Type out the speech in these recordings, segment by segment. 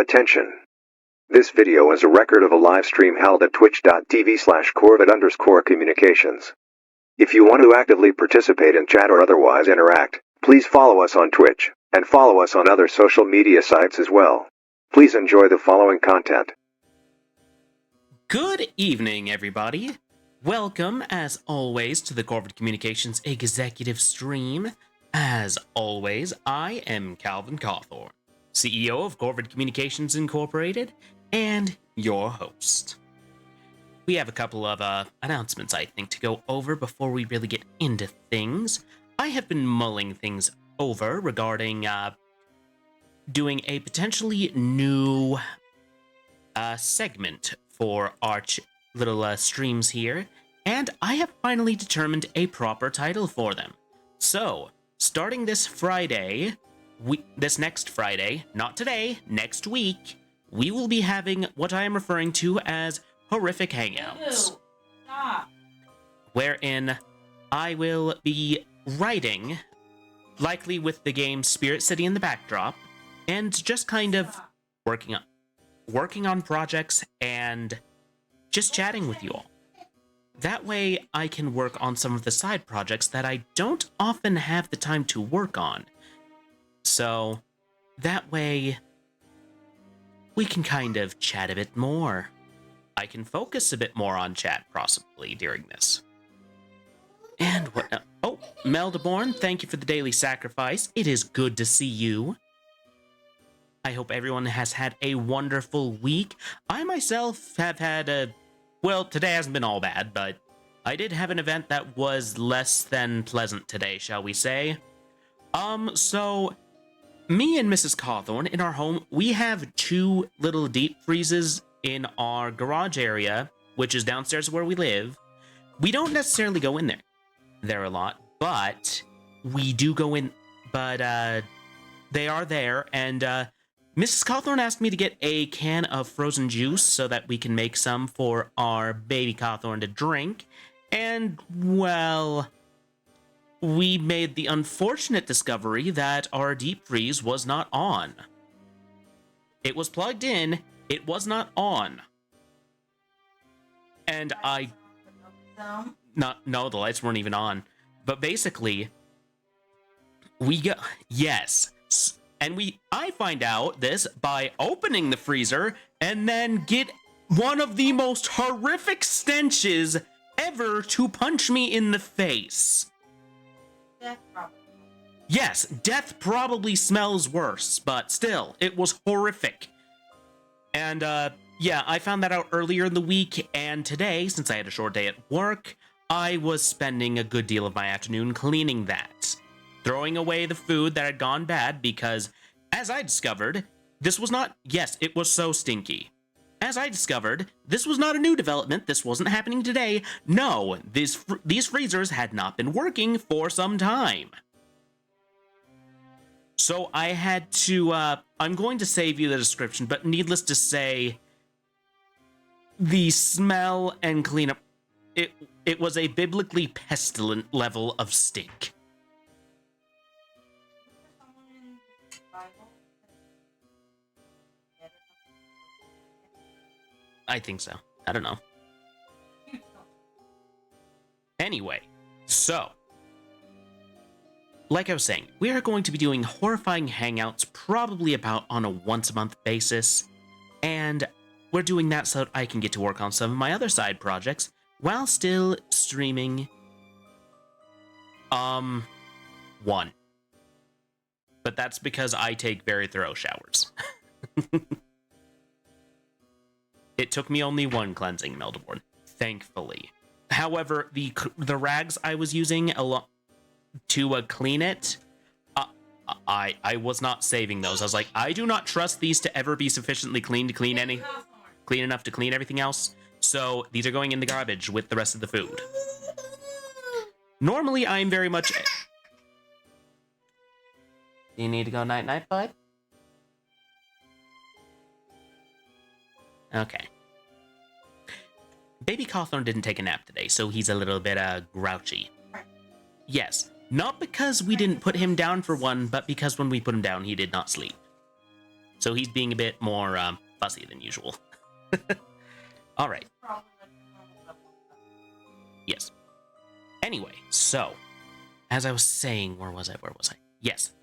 Attention. This video is a record of a live stream held at twitch.tv/Corvid_communications. If you want to actively participate in chat or otherwise interact, please follow us on Twitch, and follow us on other social media sites as well. Please enjoy the following content. Good evening, everybody. Welcome, as always, to the Corvid Communications Executive Stream. As always, I am Calvin Cawthorne, CEO of Corvid Communications Incorporated, and your host. We have a couple of announcements, I think, to go over before we really get into things. I have been mulling things over regarding doing a potentially new segment for our little streams here, and I have finally determined a proper title for them. So, starting this Friday, this next Friday, not today, next week, we will be having what I am referring to as Horrific Hangouts. Stop. Wherein I will be writing, likely with the game Spirit City in the backdrop, and just kind of working on projects and just chatting with you all. That way I can work on some of the side projects that I don't often have the time to work on. So that way we can kind of chat a bit more. I can focus a bit more on chat possibly during this. And what? Oh, Meldaborn, thank you for the daily sacrifice. It is good to see you. I hope everyone has had a wonderful week. I myself have had well, today hasn't been all bad, but I did have an event that was less than pleasant today, shall we say. So me and Mrs. Cawthorne in our home, we have two little deep freezes in our garage area, which is downstairs where we live. We don't necessarily go in there a lot, but we do go in, but they are there, and Mrs. Cawthorne asked me to get a can of frozen juice so that we can make some for our baby Cawthorne to drink, and, well, we made the unfortunate discovery that our deep freeze was not on. It was plugged in, it was not on. And no, the lights weren't even on. But basically, I find out this by opening the freezer and then get one of the most horrific stenches ever to punch me in the face. Death probably. Yes, death probably smells worse, but still, it was horrific. And, yeah, I found that out earlier in the week, and today, since I had a short day at work, I was spending a good deal of my afternoon cleaning that. Throwing away the food that had gone bad because, as I discovered, this was not... Yes, it was so stinky. As I discovered, this was not a new development. This wasn't happening today. No, these freezers had not been working for some time. So I had to, I'm going to save you the description, but needless to say, the smell and cleanup, it was a biblically pestilent level of stink. I think so. I don't know. Anyway, so, like I was saying, we are going to be doing horrifying hangouts probably about on a once-a-month basis, and we're doing that so that I can get to work on some of my other side projects while still streaming, one. But that's because I take very thorough showers. It took me only one cleansing, Meldaborn, thankfully. However, the rags I was using to clean it, I was not saving those. I was like, I do not trust these to ever be sufficiently clean to clean enough to clean everything else. So these are going in the garbage with the rest of the food. Normally, I'm very much... Do you need to go night-night, bud? Okay. Baby Cawthorne didn't take a nap today, so he's a little bit, grouchy. Yes, not because we didn't put him down for one, but because when we put him down, he did not sleep. So he's being a bit more fussy than usual. All right. Probably like the normal level stuff. Yes. Anyway, so as I was saying, where was I? Yes.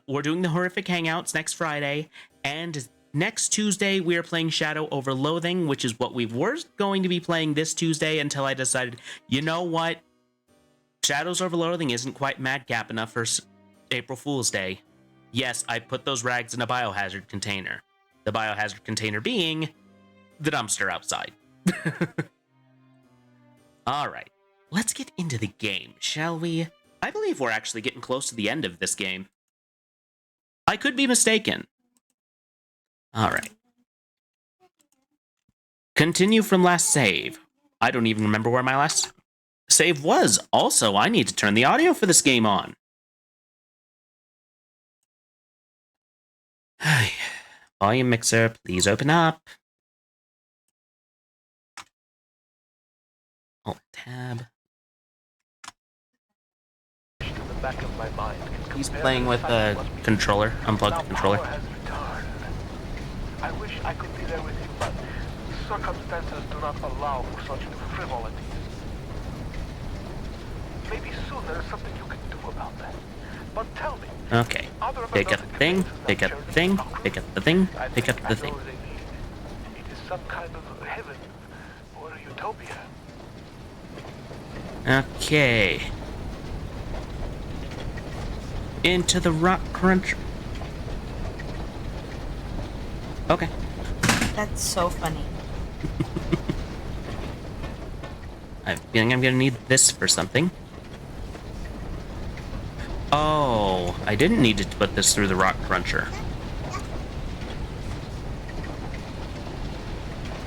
We're doing the horrific hangouts next Friday, and next Tuesday we are playing Shadow over Loathing, which is what we were going to be playing this Tuesday until I decided, you know what? Shadows over Loathing isn't quite madcap enough for April Fool's Day. Yes, I put those rags in a biohazard container. The biohazard container being the dumpster outside. All right, let's get into the game, shall we? I believe we're actually getting close to the end of this game. I could be mistaken. All right. Continue from last save. I don't even remember where my last save was. Also, I need to turn the audio for this game on. Volume mixer, please open up. Alt tab. The back of my mind He's playing with a controller. Unplug the controller. I wish I could be there with you, but circumstances do not allow for such frivolities. Maybe soon there is something you can do about that. But tell me. Okay. Pick up the thing, pick up the thing, pick up the thing, pick up the thing. It is some kind of heaven or a utopia. Okay. Into the rock crunch. Okay. That's so funny. I have a feeling I'm gonna need this for something. Oh, I didn't need to put this through the rock cruncher.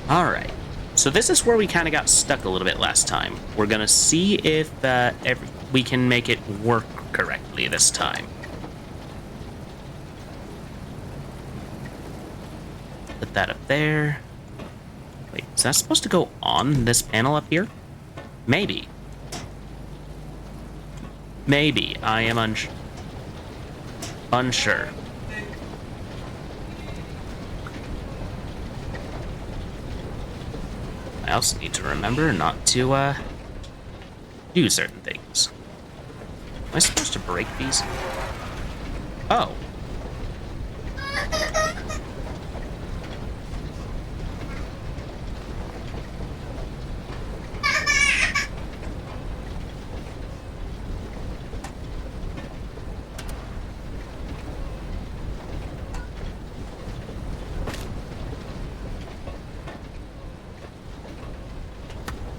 Alright. So this is where we kind of got stuck a little bit last time. We're gonna see if we can make it work correctly this time. Put that up there. Wait, is that supposed to go on this panel up here? Maybe. Maybe. I am unsure. I also need to remember not to, do certain things. Am I supposed to break these? Oh.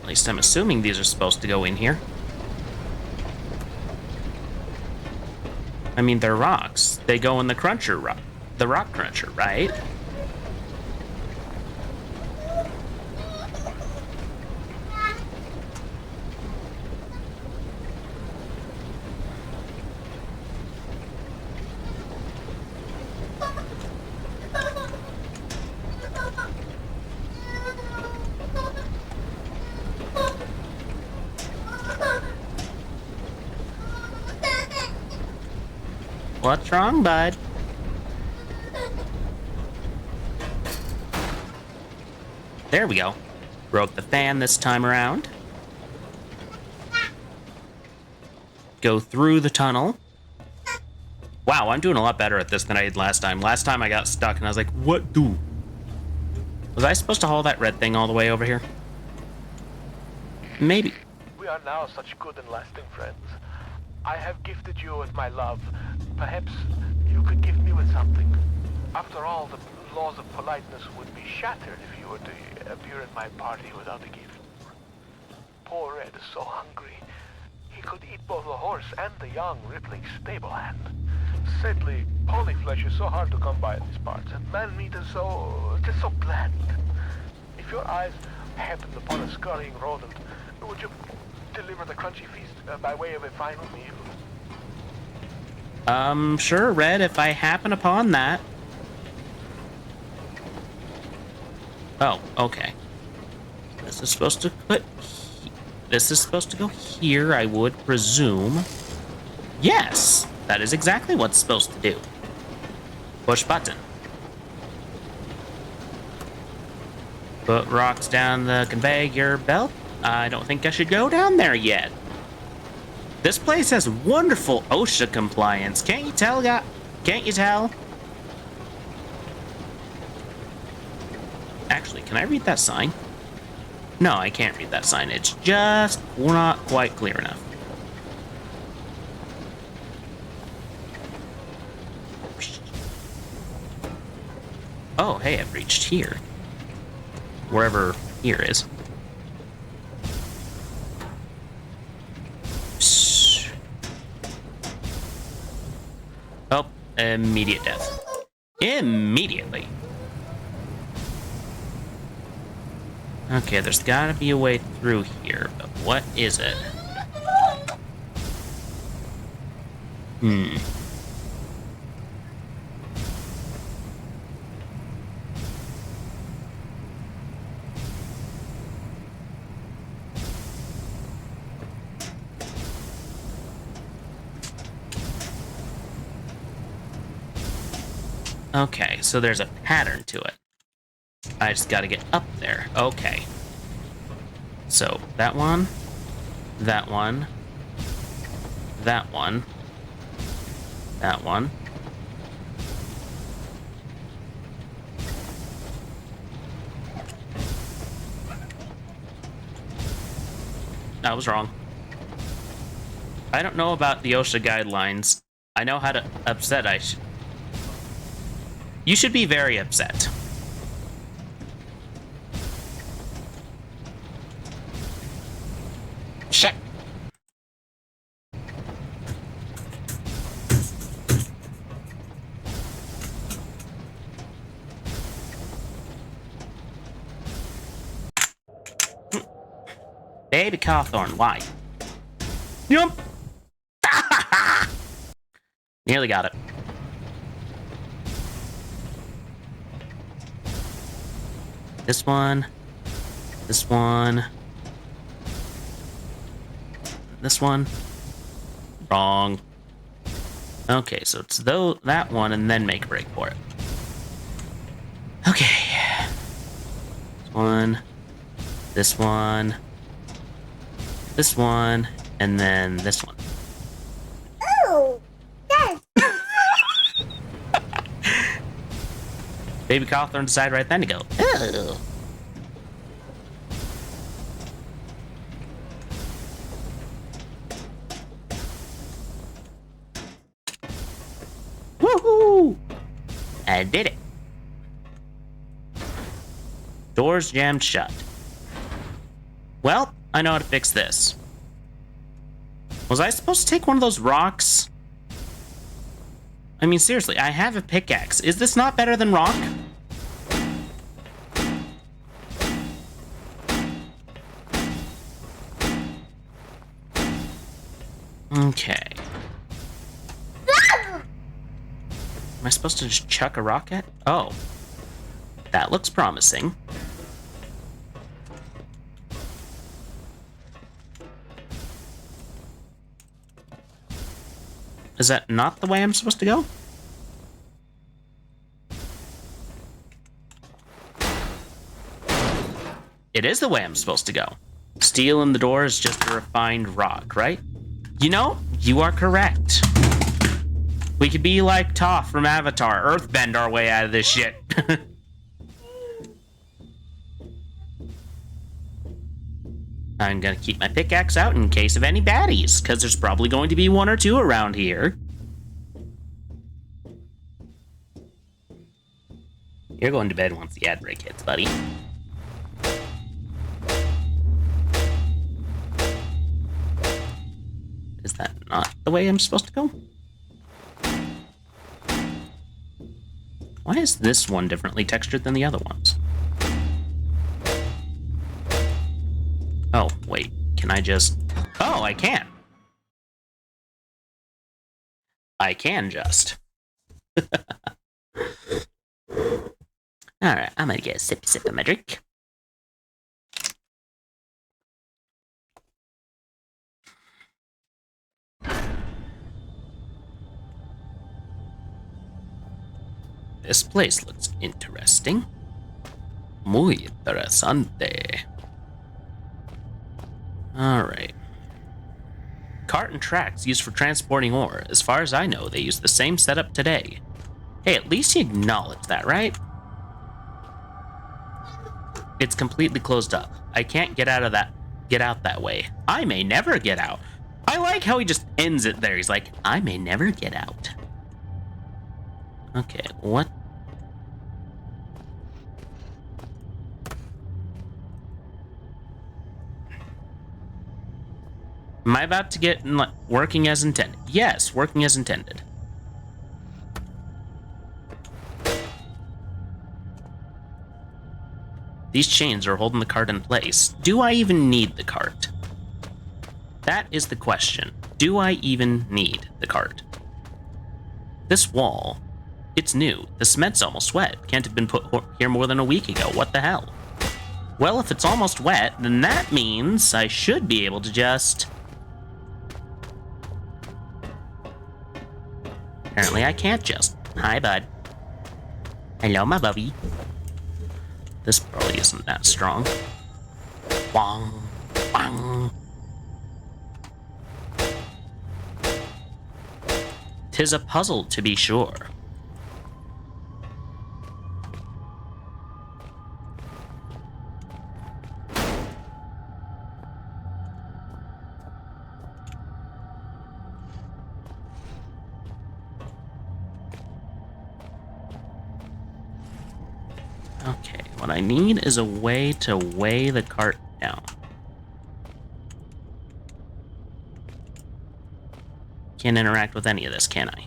At least I'm assuming these are supposed to go in here. I mean, they're rocks. They go in the cruncher rock. The rock cruncher, right? What's wrong, bud? There we go. Broke the fan this time around. Go through the tunnel. Wow, I'm doing a lot better at this than I did last time. Last time I got stuck and I was like, what do? Was I supposed to haul that red thing all the way over here? Maybe. We are now such good and lasting friends. I have gifted you with my love. Perhaps you could gift me with something. After all, the laws of politeness would be shattered if you were to appear at my party without a gift. Poor Red is so hungry. He could eat both the horse and the young rippling stable hand. Sadly, pony flesh is so hard to come by in these parts, and man meat is just so bland. If your eyes happened upon a scurrying rodent, would you deliver the crunchy feast by way of a final meal? Sure, Red, if I happen upon that. Oh, okay. This is supposed to put... This is supposed to go here, I would presume. Yes! That is exactly what's supposed to do. Push button. Put rocks down the conveyor belt. I don't think I should go down there yet. This place has wonderful OSHA compliance. Can't you tell, guy? Can't you tell? Actually, can I read that sign? No, I can't read that sign. It's just not quite clear enough. Oh, hey, I've reached here. Wherever here is. Oh, immediate death. Immediately. Okay, there's gotta be a way through here, but what is it? Okay, so there's a pattern to it. I just gotta get up there. Okay. So, that one, that one, that one, that one. I was wrong. I don't know about the OSHA guidelines. I know how to upset I should. You should be very upset. Shit. Baby Cawthorn, why? Yup. Nearly got it. This one. This one. This one. Wrong. Okay, so it's that one and then make a break for it. Okay. This one. This one. This one. And then this one. Oh, yes. Baby Cawthorn decided right then to go, oh. Woohoo! I did it. Doors jammed shut. Well, I know how to fix this. Was I supposed to take one of those rocks? I mean, seriously, I have a pickaxe. Is this not better than rock? Okay. Am I supposed to just chuck a rock at? Oh. That looks promising. Is that not the way I'm supposed to go? It is the way I'm supposed to go. Steel in the door is just a refined rock, right? You know, you are correct. We could be like Toph from Avatar, earthbend our way out of this shit. I'm gonna keep my pickaxe out in case of any baddies, because there's probably going to be one or two around here. You're going to bed once the ad break hits, buddy. Is that not the way I'm supposed to go? Why is this one differently textured than the other ones? Oh, wait. Can I just... Oh, I can. I can just. Alright, I'm gonna get a sip of my drink. This place looks interesting. Muy interesante. Alright. Cart and tracks used for transporting ore. As far as I know, they use the same setup today. Hey, at least you acknowledge that, right? It's completely closed up. I can't get out that way. I may never get out. I like how he just ends it there. He's like, I may never get out. Okay, what? Am I about to get working as intended? Yes, working as intended. These chains are holding the cart in place. Do I even need the cart? That is the question. Do I even need the cart? This wall, it's new. The cement's almost wet. Can't have been put here more than a week ago. What the hell? Well, if it's almost wet, then that means I should be able to just... Apparently I can't just. Hi, bud. Hello, my bubby. This probably isn't that strong. Wong. Wong. 'Tis a puzzle, to be sure. Okay, what I need is a way to weigh the cart down. Can't interact with any of this, can I?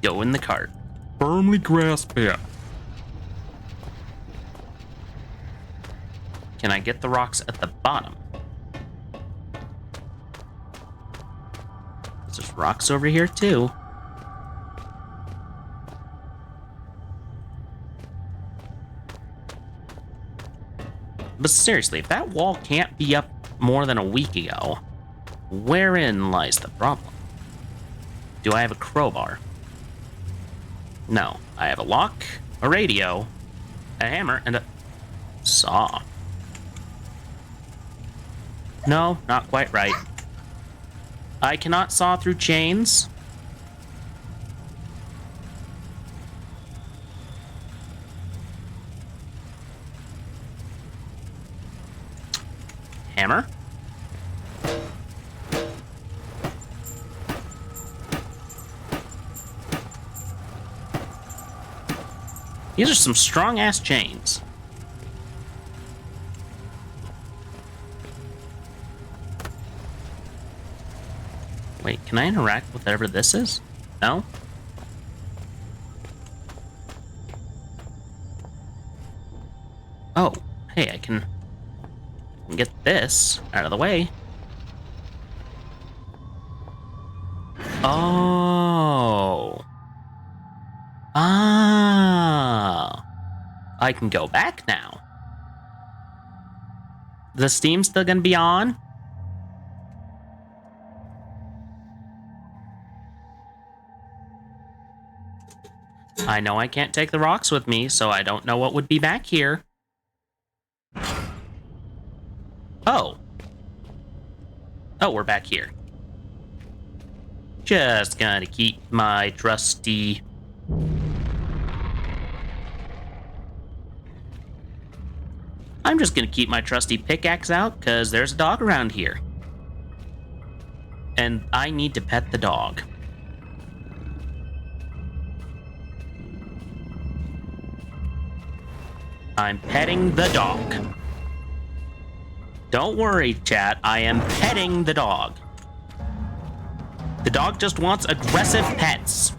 Go in the cart. Firmly grasp it. Can I get the rocks at the bottom? There's rocks over here too. But seriously, if that wall can't be up more than a week ago, wherein lies the problem? Do I have a crowbar? No. I have a lock, a radio, a hammer, and a saw. No, not quite right. I cannot saw through chains. Hammer. These are some strong-ass chains. Wait, can I interact with whatever this is? No? Oh, hey, I can get this out of the way. Oh. Ah. I can go back now. The steam's still gonna be on? I know I can't take the rocks with me, so I don't know what would be back here. Oh. Oh, we're back here. Just gonna keep my trusty... I'm just gonna keep my trusty pickaxe out, because there's a dog around here. And I need to pet the dog. I'm petting the dog. Don't worry, chat. I am petting the dog. The dog just wants aggressive pets.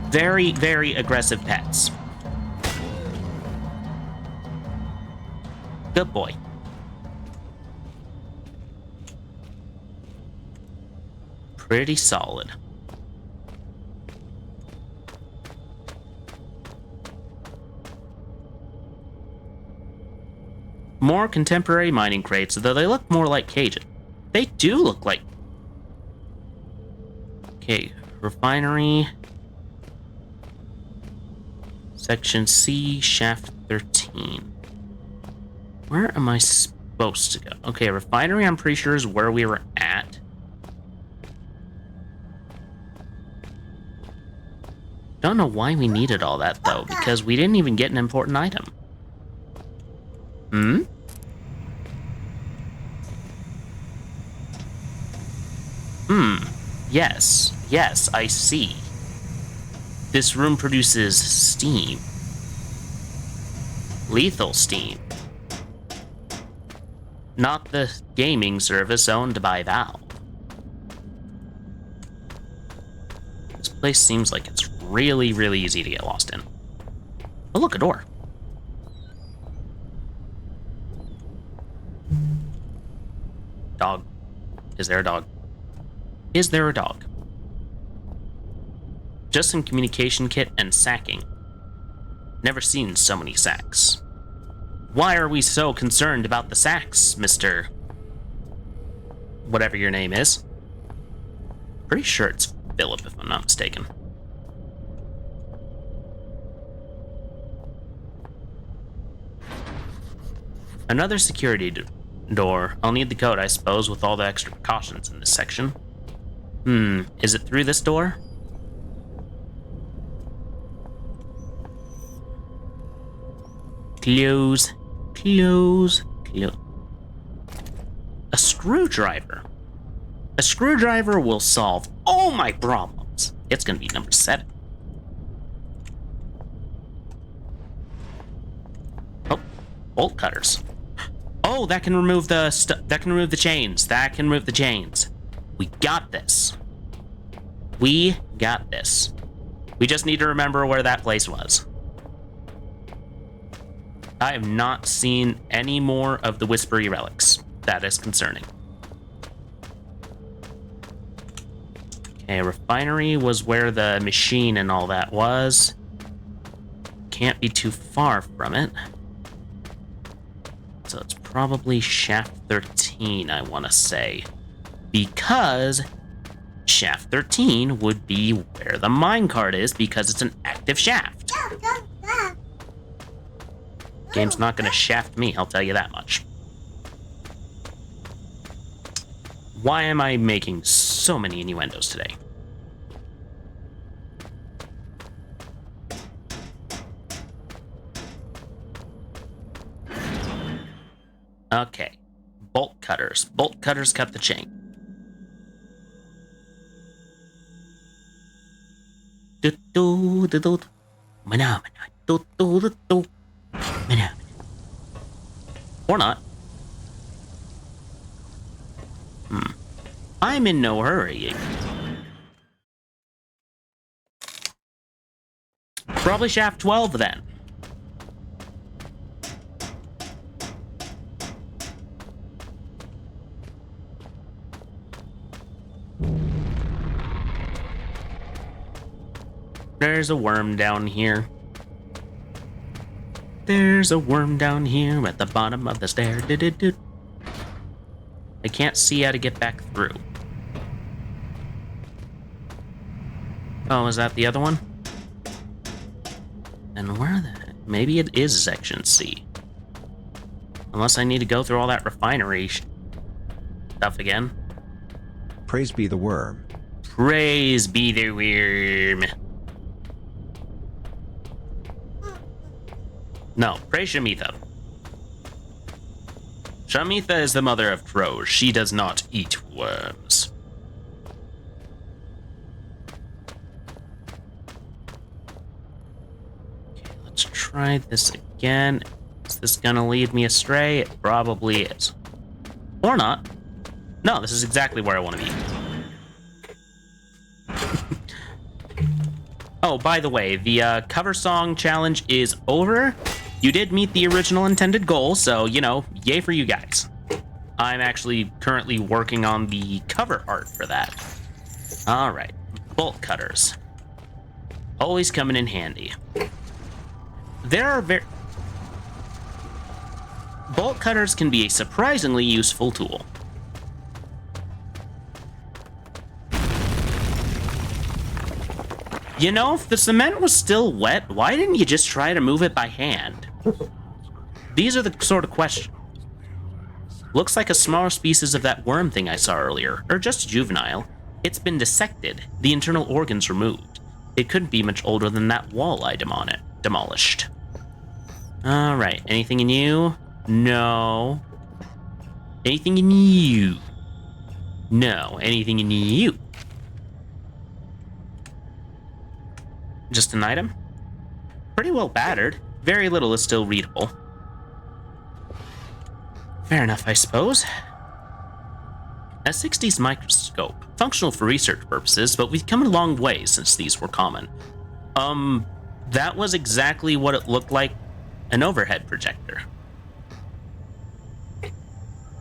Very, very aggressive pets. Good boy. Pretty solid. More contemporary mining crates, though they look more like Cajun. They do look like... Okay, refinery. Section C, shaft 13. Where am I supposed to go? Okay, refinery I'm pretty sure is where we were at. Don't know why we needed all that, though, because we didn't even get an important item. Hmm? Yes. Yes, I see. This room produces steam. Lethal steam. Not the gaming service owned by Valve. This place seems like it's really, really easy to get lost in. Oh, look, a door. Dog. Is there a dog? Is there a dog? Just some communication kit and sacking. Never seen so many sacks. Why are we so concerned about the sacks, Mr. whatever your name is? Pretty sure it's Philip, if I'm not mistaken. Another security door. I'll need the code, I suppose, with all the extra precautions in this section. Is it through this door? Close. Close. Close. A screwdriver. A screwdriver will solve all my problems. It's gonna be number 7. Oh, bolt cutters. Oh, that can remove the that can remove the chains. That can remove the chains. We got this. We got this. We just need to remember where that place was. I have not seen any more of the whispery relics. That is concerning. Okay, refinery was where the machine and all that was. Can't be too far from it. So it's probably shaft 13, I want to say. Because shaft 13 would be where the minecart is, because it's an active shaft. Game's not going to shaft me, I'll tell you that much. Why am I making so many innuendos today? Okay. Bolt cutters. Bolt cutters cut the chain. Or not. I'm in no hurry. Probably shaft 12 then. There's a worm down here. There's a worm down here at the bottom of the stair. I can't see how to get back through. Oh, is that the other one? And where the heck? Maybe it is section C. Unless I need to go through all that refinery stuff again. Praise be the worm. Praise be the worm. No, praise Shamitha. Shamitha is the mother of crows. She does not eat worms. Okay, let's try this again. Is this gonna lead me astray? It probably is. Or not. No, this is exactly where I want to be. Oh, by the way, the cover song challenge is over. You did meet the original intended goal, so, you know, yay for you guys. I'm actually currently working on the cover art for that. Alright, bolt cutters. Always coming in handy. Bolt cutters can be a surprisingly useful tool. You know, if the cement was still wet, why didn't you just try to move it by hand? These are the sort of questions. Looks like a smaller species of that worm thing I saw earlier, or just a juvenile. It's been dissected, the internal organs removed. It couldn't be much older than that wall I demolished. Alright, anything in you? No. Anything in you? No. Anything in you? Just an item? Pretty well battered. Very little is still readable. Fair enough, I suppose. A 60s microscope. Functional for research purposes, but we've come a long way since these were common. That was exactly what it looked like, an overhead projector.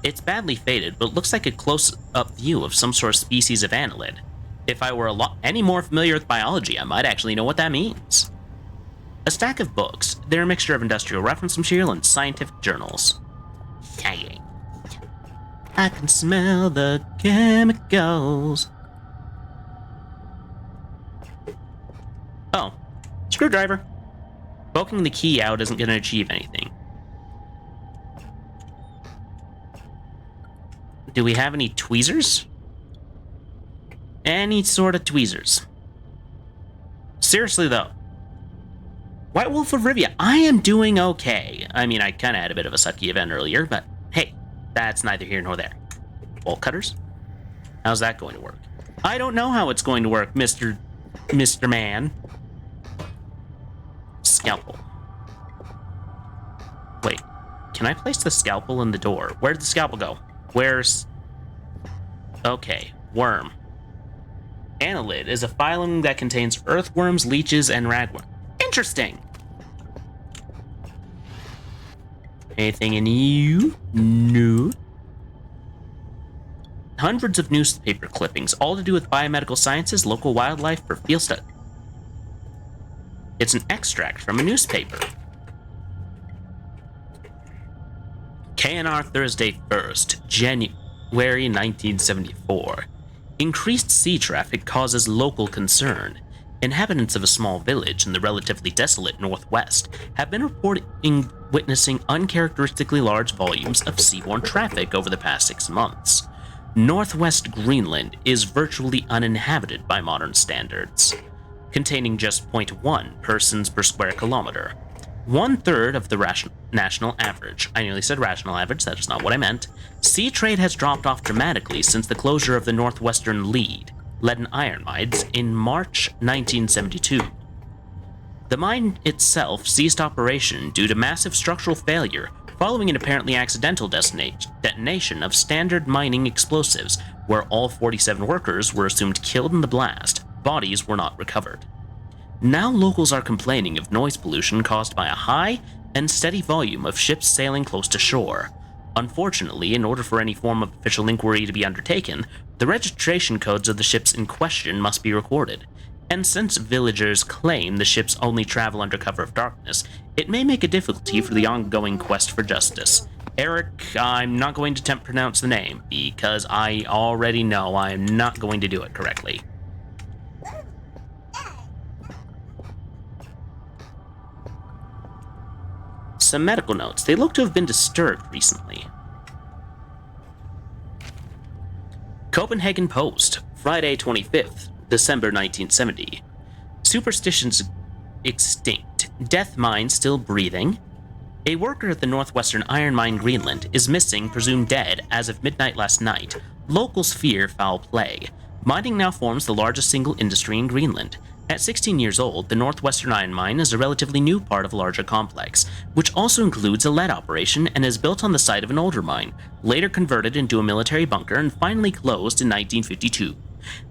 It's badly faded, but looks like a close-up view of some sort of species of annelid. If I were any more familiar with biology, I might actually know what that means. A stack of books. They're a mixture of industrial reference material and scientific journals. Yay. I can smell the chemicals. Oh, screwdriver. Poking the key out isn't going to achieve anything. Do we have any tweezers? Any sort of tweezers. Seriously, though. White Wolf of Rivia, I am doing okay. I mean, I kind of had a bit of a sucky event earlier, but hey, that's neither here nor there. Bolt cutters? How's that going to work? I don't know how it's going to work, Mr. Man. Scalpel. Wait, can I place the scalpel in the door? Where did the scalpel go? Where's... Okay, worm. Annelid is a phylum that contains earthworms, leeches, and ragworms. Interesting! Anything in you? No. Hundreds of newspaper clippings, all to do with biomedical sciences, local wildlife, for field study. It's an extract from a newspaper. KNR Thursday 1st, January 1974. Increased sea traffic causes local concern. Inhabitants of a small village in the relatively desolate northwest have been reporting witnessing uncharacteristically large volumes of seaborne traffic over the past 6 months. Northwest Greenland is virtually uninhabited by modern standards, containing just 0.1 persons per square kilometer. 1/3 of the national average. I nearly said rational average, that is not what I meant. Sea trade has dropped off dramatically since the closure of the Northwestern lead-leaden iron mines in March 1972. The mine itself ceased operation due to massive structural failure following an apparently accidental detonation of standard mining explosives, where all 47 workers were assumed killed in the blast. Bodies were not recovered. Now locals are complaining of noise pollution caused by a high and steady volume of ships sailing close to shore. Unfortunately, in order for any form of official inquiry to be undertaken, the registration codes of the ships in question must be recorded. And since villagers claim the ships only travel under cover of darkness, it may make a difficulty for the ongoing quest for justice. Eric, I'm not going to attempt to pronounce the name, because I already know I am not going to do it correctly. Some medical notes. They look to have been disturbed recently. Copenhagen Post, Friday 25th, December 1970. Superstitions extinct. Death mine still breathing. A worker at the Northwestern Iron Mine, Greenland, is missing, presumed dead, as of midnight last night. Locals fear foul play. Mining now forms the largest single industry in Greenland. At 16 years old, the Northwestern Iron Mine is a relatively new part of a larger complex, which also includes a lead operation and is built on the site of an older mine, later converted into a military bunker and finally closed in 1952.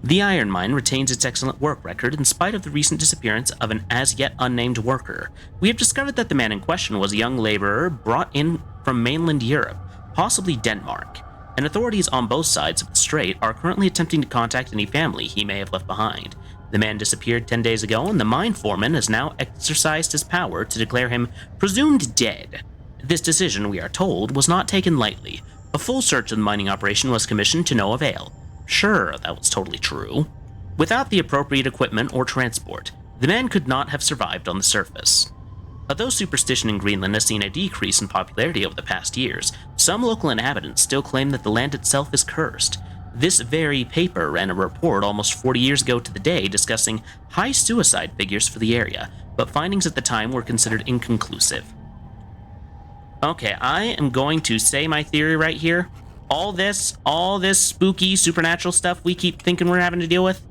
The iron mine retains its excellent work record in spite of the recent disappearance of an as-yet unnamed worker. We have discovered that the man in question was a young laborer brought in from mainland Europe, possibly Denmark, and authorities on both sides of the strait are currently attempting to contact any family he may have left behind. The man disappeared 10 days ago, and the mine foreman has now exercised his power to declare him presumed dead. This decision, we are told, was not taken lightly. A full search of the mining operation was commissioned to no avail. Sure, that was totally true. Without the appropriate equipment or transport, the man could not have survived on the surface. Although superstition in Greenland has seen a decrease in popularity over the past years, some local inhabitants still claim that the land itself is cursed. This very paper ran a report almost 40 years ago to the day discussing high suicide figures for the area, but findings at the time were considered inconclusive. Okay, I am going to say my theory right here. All this spooky, supernatural stuff we keep thinking we're having to deal with,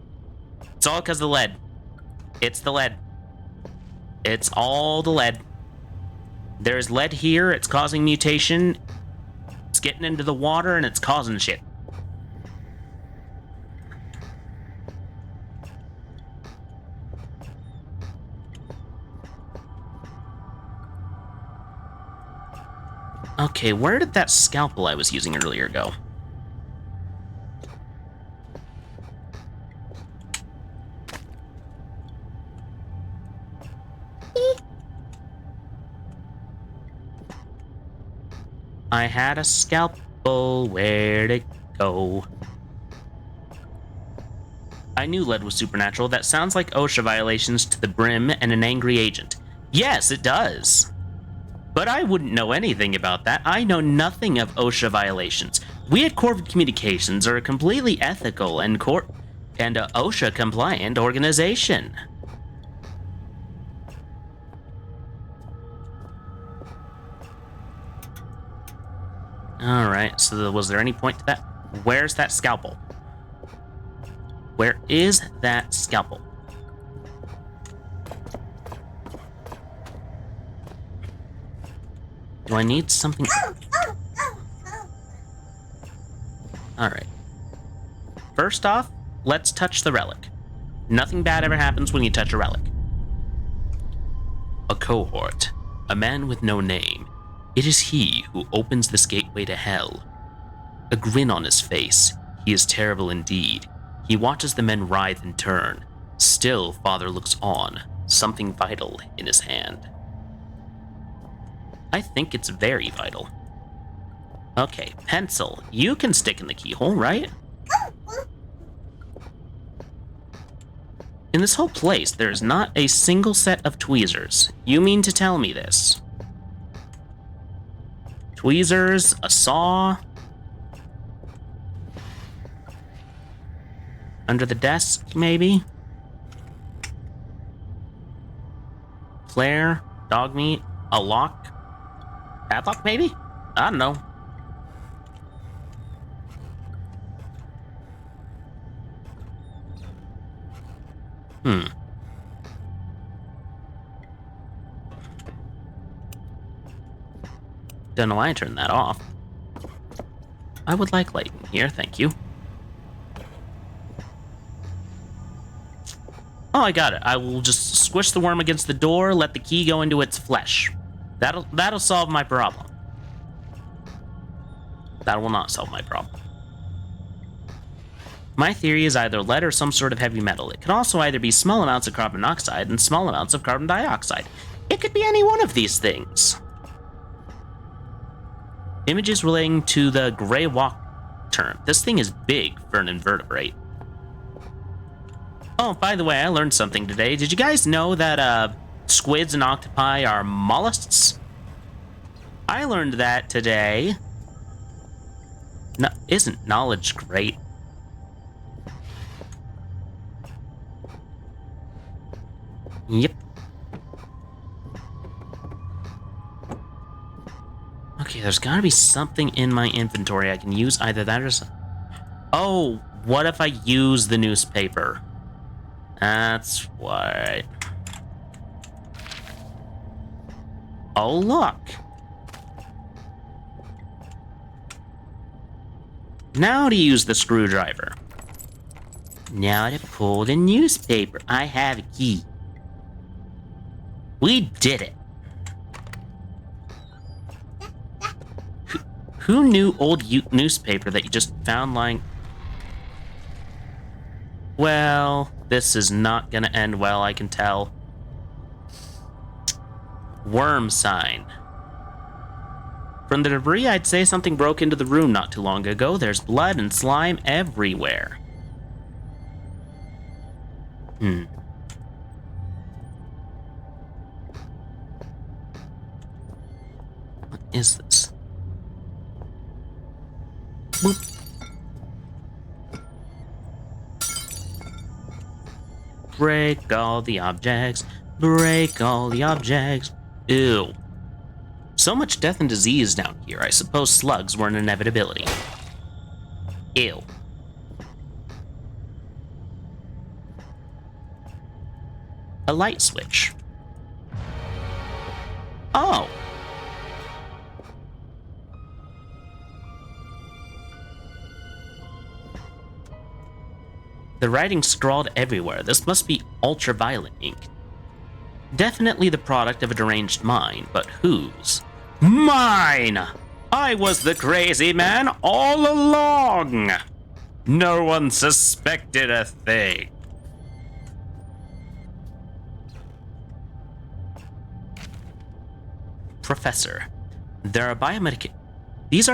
it's all because of the lead. It's the lead. It's all the lead. There's lead here, it's causing mutation, it's getting into the water, and it's causing shit. Okay, where did that scalpel I was using earlier go? I had a scalpel, where'd it go? I knew lead was supernatural. That sounds like OSHA violations to the brim and an angry agent. Yes, it does. But I wouldn't know anything about that. I know nothing of OSHA violations. We at Corvid Communications are a completely ethical and OSHA compliant organization. Alright, so was there any point to that? Where's that scalpel? Where is that scalpel? Do I need something? Alright. First off, let's touch the relic. Nothing bad ever happens when you touch a relic. A cohort. A man with no name. It is he who opens this gateway to hell. A grin on his face. He is terrible indeed. He watches the men writhe and turn. Still, Father looks on, something vital in his hand. I think it's very vital. Okay, pencil. You can stick in the keyhole, right? In this whole place, there is not a single set of tweezers. You mean to tell me this? Tweezers, a saw. Under the desk, maybe? Flare, dog meat, a lock. Padlock, maybe? I don't know. Don't know why I turned that off. I would like light in here, thank you. Oh, I got it. I will just squish the worm against the door, let the key go into its flesh. That'll solve my problem. That will not solve my problem. My theory is either lead or some sort of heavy metal. It could also either be small amounts of carbon monoxide and small amounts of carbon dioxide. It could be any one of these things. Images relating to the gray walk term. This thing is big for an invertebrate. Oh, by the way, I learned something today. Did you guys know that squids and octopi are mollusks? I learned that today. No, isn't knowledge great? Yep. Okay, there's gotta be something in my inventory I can use. Either that or oh, what if I use the newspaper? That's right. Oh, look. Now to use the screwdriver. Now to pull the newspaper. I have a key. We did it. Who knew old newspaper that you just found lying? Well, this is not gonna end well, I can tell. Worm sign. From the debris, I'd say something broke into the room not too long ago. There's blood and slime everywhere. Hmm. What is this? Boop. Break all the objects. Break all the objects. Ew. So much death and disease down here. I suppose slugs were an inevitability. Ew. A light switch. Oh. The writing scrawled everywhere. This must be ultraviolet ink. Definitely the product of a deranged mind, but whose? Mine! I was the crazy man all along! No one suspected a thing. Professor, these are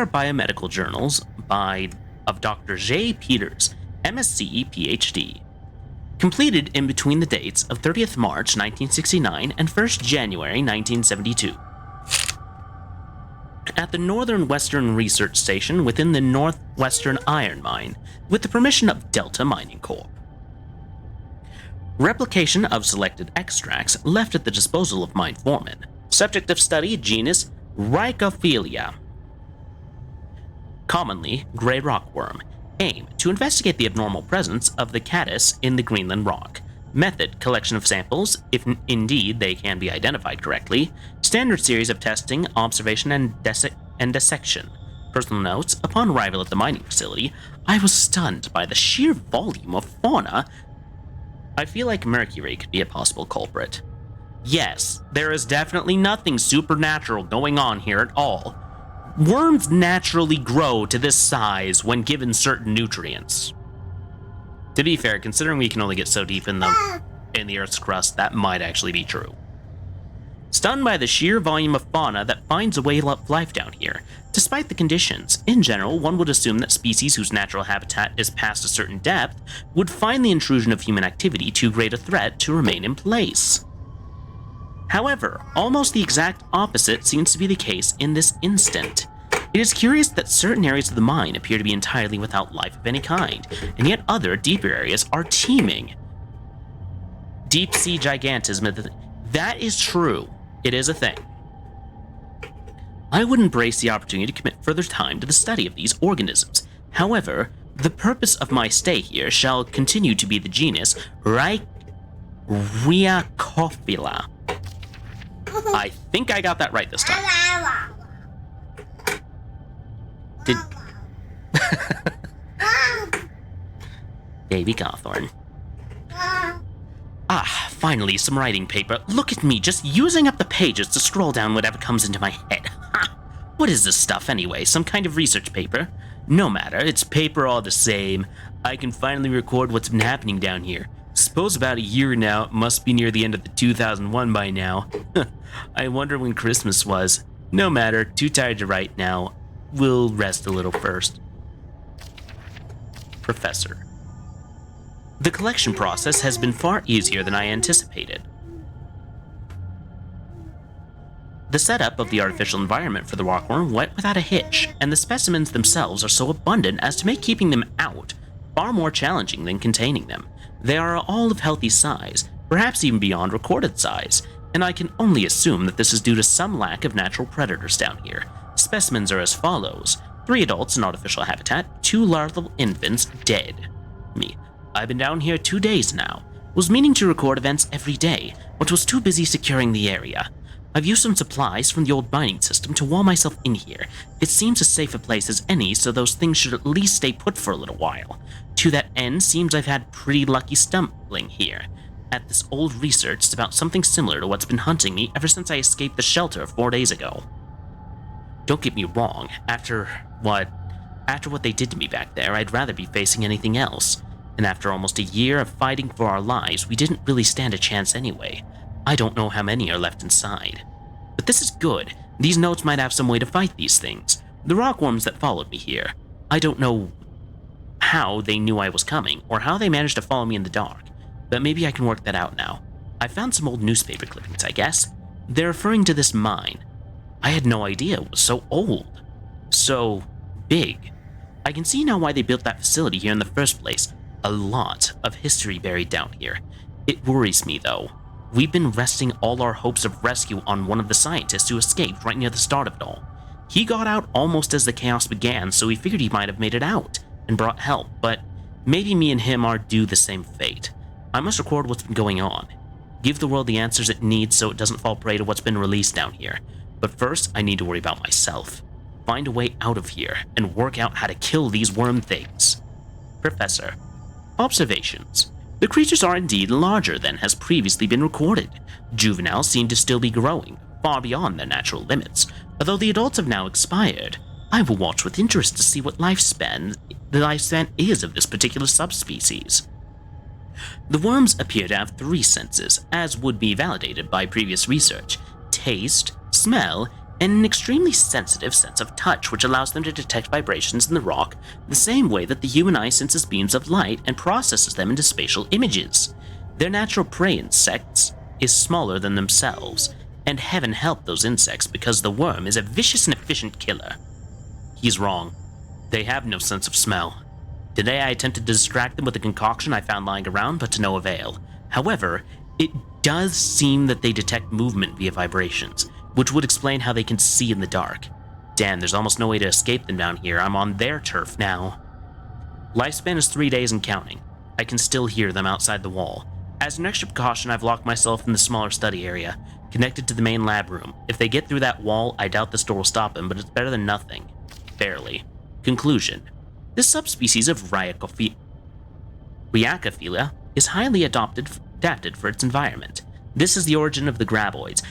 biomedical journals of Dr. J. Peters, MSc, PhD. Completed in between the dates of 30th March 1969 and 1st January 1972. At the Northern Western Research Station within the Northwestern Iron Mine, with the permission of Delta Mining Corp. Replication of selected extracts left at the disposal of mine foreman. Subject of study, genus Rhicophilia. Commonly, gray rockworm. Aim, to investigate the abnormal presence of the caddis in the Greenland rock. Method, collection of samples, if indeed they can be identified correctly. Standard series of testing, observation, and dissection. Personal notes, upon arrival at the mining facility, I was stunned by the sheer volume of fauna. I feel like mercury could be a possible culprit. Yes, there is definitely nothing supernatural going on here at all. Worms naturally grow to this size when given certain nutrients. To be fair, considering we can only get so deep in the Earth's crust, that might actually be true. Stunned by the sheer volume of fauna that finds a way of life down here, despite the conditions. In general, one would assume that species whose natural habitat is past a certain depth would find the intrusion of human activity too great a threat to remain in place. However, almost the exact opposite seems to be the case in this instant. It is curious that certain areas of the mine appear to be entirely without life of any kind, and yet other, deeper areas are teeming. Deep sea gigantism, that is true. It is a thing. I would embrace the opportunity to commit further time to the study of these organisms. However, the purpose of my stay here shall continue to be the genus Rhicophilia. I think I got that right this time. Did Davy Gawthorne. Finally, some writing paper. Look at me, just using up the pages to scroll down whatever comes into my head. What is this stuff anyway? Some kind of research paper? No matter, it's paper all the same. I can finally record what's been happening down here. Suppose about a year now. It must be near the end of the 2001 by now. I wonder when Christmas was. No matter, too tired to write now. We'll rest a little first. Professor. The collection process has been far easier than I anticipated. The setup of the artificial environment for the rockworm went without a hitch, and the specimens themselves are so abundant as to make keeping them out far more challenging than containing them. They are all of healthy size, perhaps even beyond recorded size, and I can only assume that this is due to some lack of natural predators down here. Specimens are as follows: 3 adults in artificial habitat, 2 larval infants dead. Me. I've been down here 2 days now. Was meaning to record events every day, but was too busy securing the area. I've used some supplies from the old mining system to wall myself in here. It seems as safe a place as any, so those things should at least stay put for a little while. To that end, seems I've had pretty lucky stumbling here at this old research about something similar to what's been hunting me ever since I escaped the shelter 4 days ago. Don't get me wrong, after what they did to me back there, I'd rather be facing anything else. And after almost a year of fighting for our lives, we didn't really stand a chance anyway. I don't know how many are left inside. But this is good. These notes might have some way to fight these things. The rockworms that followed me here. I don't know how they knew I was coming, or how they managed to follow me in the dark. but maybe I can work that out now. I found some old newspaper clippings, I guess. They're referring to this mine. I had no idea it was so old. So big. I can see now why they built that facility here in the first place. A lot of history buried down here. It worries me, though. We've been resting all our hopes of rescue on one of the scientists who escaped right near the start of it all. He got out almost as the chaos began, so we figured he might have made it out and brought help, but maybe me and him are due the same fate. I must record what's been going on. Give the world the answers it needs so it doesn't fall prey to what's been released down here. But first, I need to worry about myself. Find a way out of here and work out how to kill these worm things. Professor. Observations. The creatures are indeed larger than has previously been recorded. Juveniles seem to still be growing, far beyond their natural limits. Although the adults have now expired, I will watch with interest to see what the lifespan is of this particular subspecies. The worms appear to have 3 senses, as would be validated by previous research: taste, smell, and an extremely sensitive sense of touch, which allows them to detect vibrations in the rock the same way that the human eye senses beams of light and processes them into spatial images. Their natural prey, insects, is smaller than themselves, and heaven help those insects because the worm is a vicious and efficient killer. He's wrong. They have no sense of smell. Today I attempted to distract them with a concoction I found lying around, but to no avail. However, it does seem that they detect movement via vibrations, which would explain how they can see in the dark. Damn, there's almost no way to escape them down here. I'm on their turf now. Lifespan is 3 days and counting. I can still hear them outside the wall. As an extra precaution, I've locked myself in the smaller study area, connected to the main lab room. If they get through that wall, I doubt this door will stop them, but it's better than nothing. Barely. Conclusion. This subspecies of Ryakophilia is highly adapted for its environment. This is the origin of the graboids.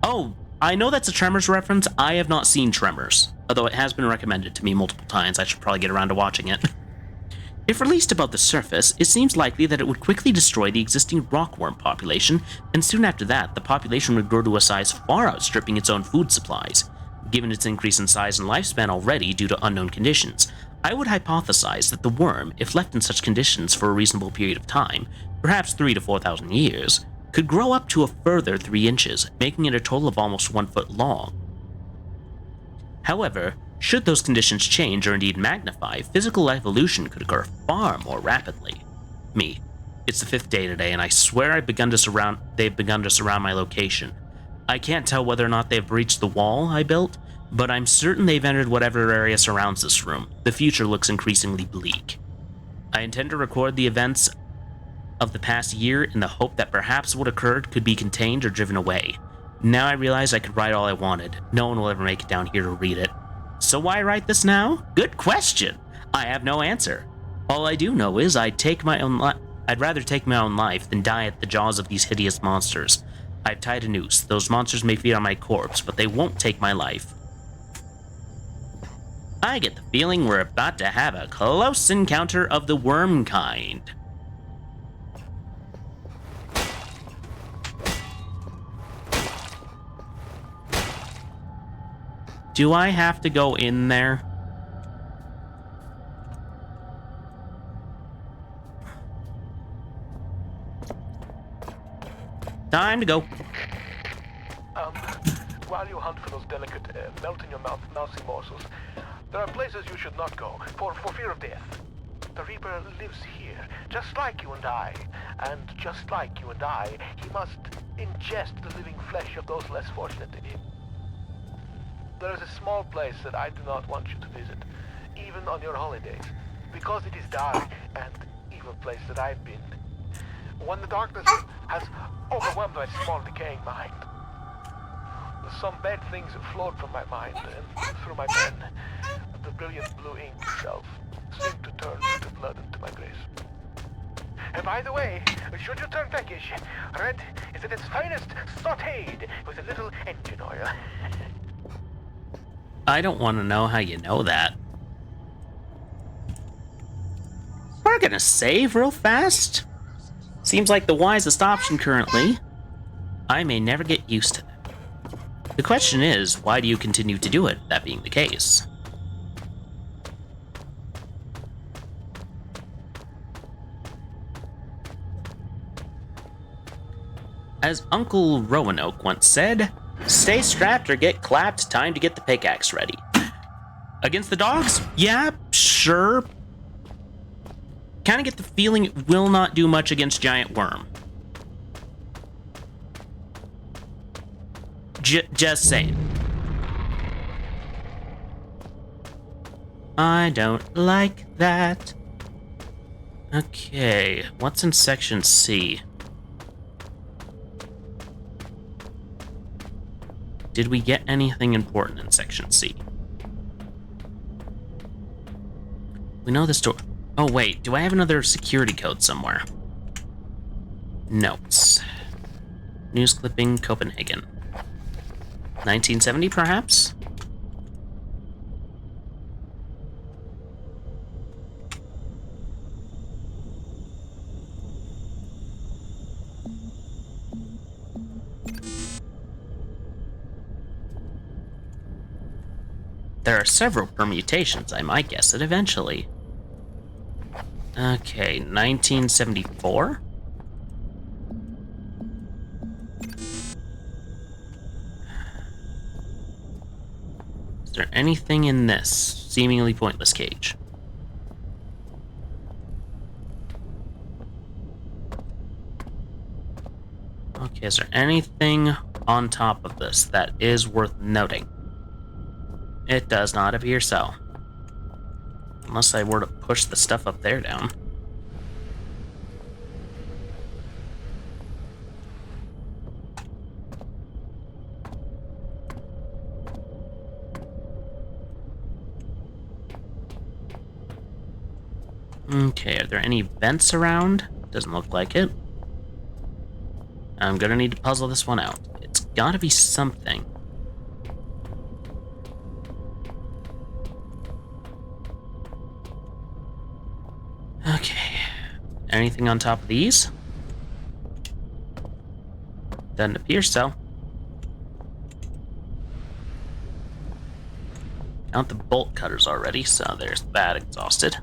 Oh, I know that's a Tremors reference. I have not seen Tremors, although it has been recommended to me multiple times. I should probably get around to watching it. If released above the surface, it seems likely that it would quickly destroy the existing rockworm population, and soon after that, the population would grow to a size far outstripping its own food supplies. Given its increase in size and lifespan already due to unknown conditions, I would hypothesize that the worm, if left in such conditions for a reasonable period of time, perhaps 3,000 to 4,000 years, could grow up to a further 3 inches, making it a total of almost 1 foot long. However, should those conditions change or indeed magnify, physical evolution could occur far more rapidly. Me. It's the 5th day today, and I swear they've begun to surround my location. I can't tell whether or not they've breached the wall I built, but I'm certain they've entered whatever area surrounds this room. The future looks increasingly bleak. I intend to record the events of the past year in the hope that perhaps what occurred could be contained or driven away. Now I realize I could write all I wanted. No one will ever make it down here to read it. So why write this now? Good question. I have no answer. All I do know is I'd rather take my own life than die at the jaws of these hideous monsters. I've tied a noose. Those monsters may feed on my corpse, but they won't take my life. I get the feeling we're about to have a close encounter of the worm kind. Do I have to go in there? Time to go. While you hunt for those delicate, melt-in-your-mouth mousy morsels, there are places you should not go, for fear of death. The Reaper lives here, just like you and I. And just like you and I, he must ingest the living flesh of those less fortunate than him. There is a small place that I do not want you to visit, even on your holidays, because it is dark and evil place that I've been. When the darkness has overwhelmed my small decaying mind, some bad things flowed from my mind and through my pen. The brilliant blue ink itself seemed to turn into blood into my grace. And by the way, should you turn peckish, red is at its finest sautéed with a little engine oil. I don't want to know how you know that. We're gonna save real fast. Seems like the wisest option currently. I may never get used to it. The question is, why do you continue to do it, that being the case? As Uncle Roanoke once said, stay strapped or get clapped, time to get the pickaxe ready. Against the dogs? Yeah, sure. Kind of get the feeling it will not do much against Giant Worm. Just saying. I don't like that. Okay, what's in section C? Did we get anything important in section C? We know this door. Oh wait, do I have another security code somewhere? Notes. News clipping, Copenhagen. 1970, perhaps? There are several permutations, I might guess it eventually. Okay, 1974? Is there anything in this seemingly pointless cage? Okay, is there anything on top of this that is worth noting? It does not appear so. Unless I were to push the stuff up there down. Okay, are there any vents around? Doesn't look like it. I'm gonna need to puzzle this one out. It's gotta be something. Okay. Anything on top of these? Doesn't appear so. Count the bolt cutters already, so there's that exhausted.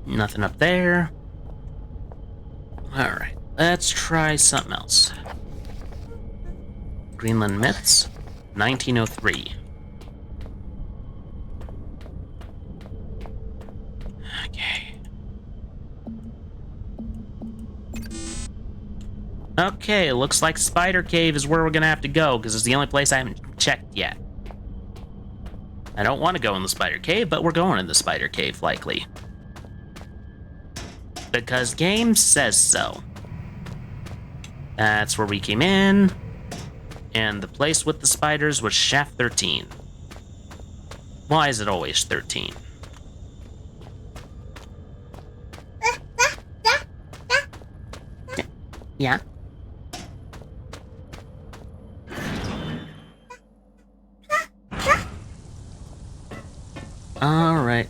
Nothing up there. Alright, let's try something else. Greenland Myths, 1903. Okay. Okay, looks like Spider Cave is where we're gonna have to go, because it's the only place I haven't checked yet. I don't want to go in the Spider Cave, but we're going in the Spider Cave, likely. Because game says so. That's where we came in. And the place with the spiders was shaft 13. Why is it always 13? Yeah? Alright.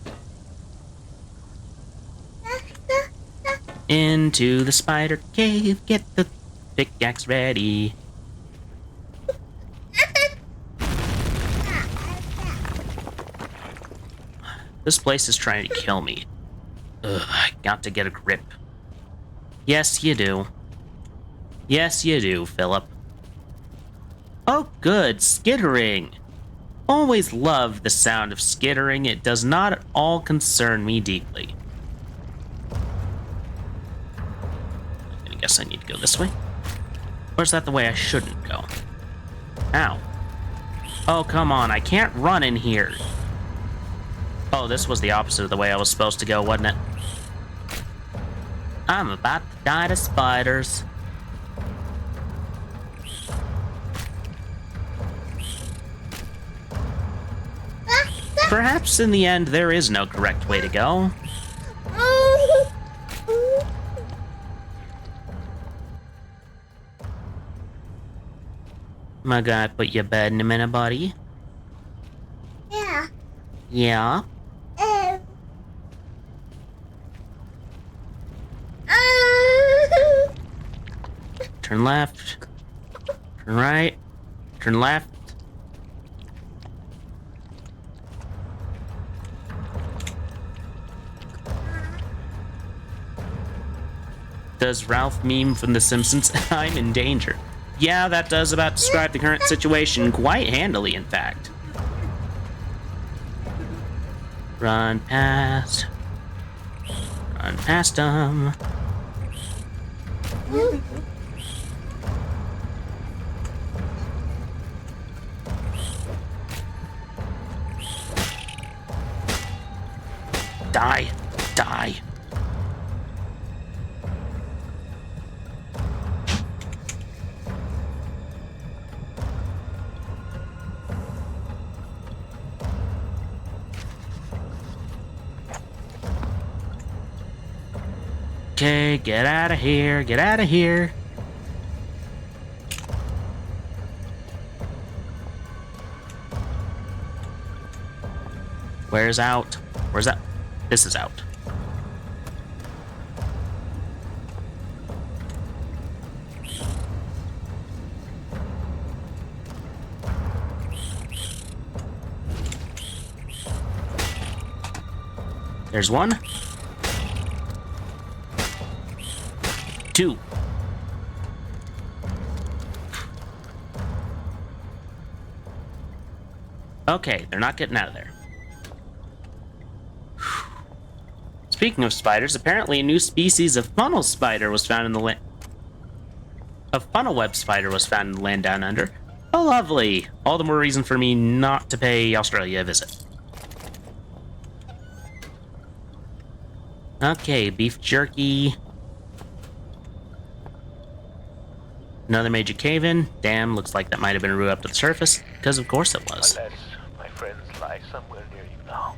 Into the spider cave, get the pickaxe ready. This place is trying to kill me. Ugh, I got to get a grip. Yes, you do. Yes, you do, Philip. Oh, good, skittering. Always love the sound of skittering. It does not at all concern me deeply. I guess I need to go this way. Or is that the way I shouldn't go? Ow. Oh, come on, I can't run in here. Oh, this was the opposite of the way I was supposed to go, wasn't it? I'm about to die to spiders. Perhaps in the end there is no correct way to go. Am I gonna put your bed in a minute, buddy? Yeah. Yeah? Turn left. Turn right. Turn left. Does Ralph meme from The Simpsons? I'm in danger. Yeah, that does about describe the current situation quite handily, in fact. Run past. Run past them. Die. Die. Okay, get out of here. Get out of here. Where's out? Where's that? This is out. There's one. Two. Okay, they're not getting out of there. Speaking of spiders, apparently a new species of funnel spider was found in the land. A funnel web spider was found in the land down under. Oh, lovely. All the more reason for me not to pay Australia a visit. Okay, beef jerky. Another major cave-in. Damn, looks like that might have been a route up to the surface, because of course it was. Unless my friends lie somewhere near you now.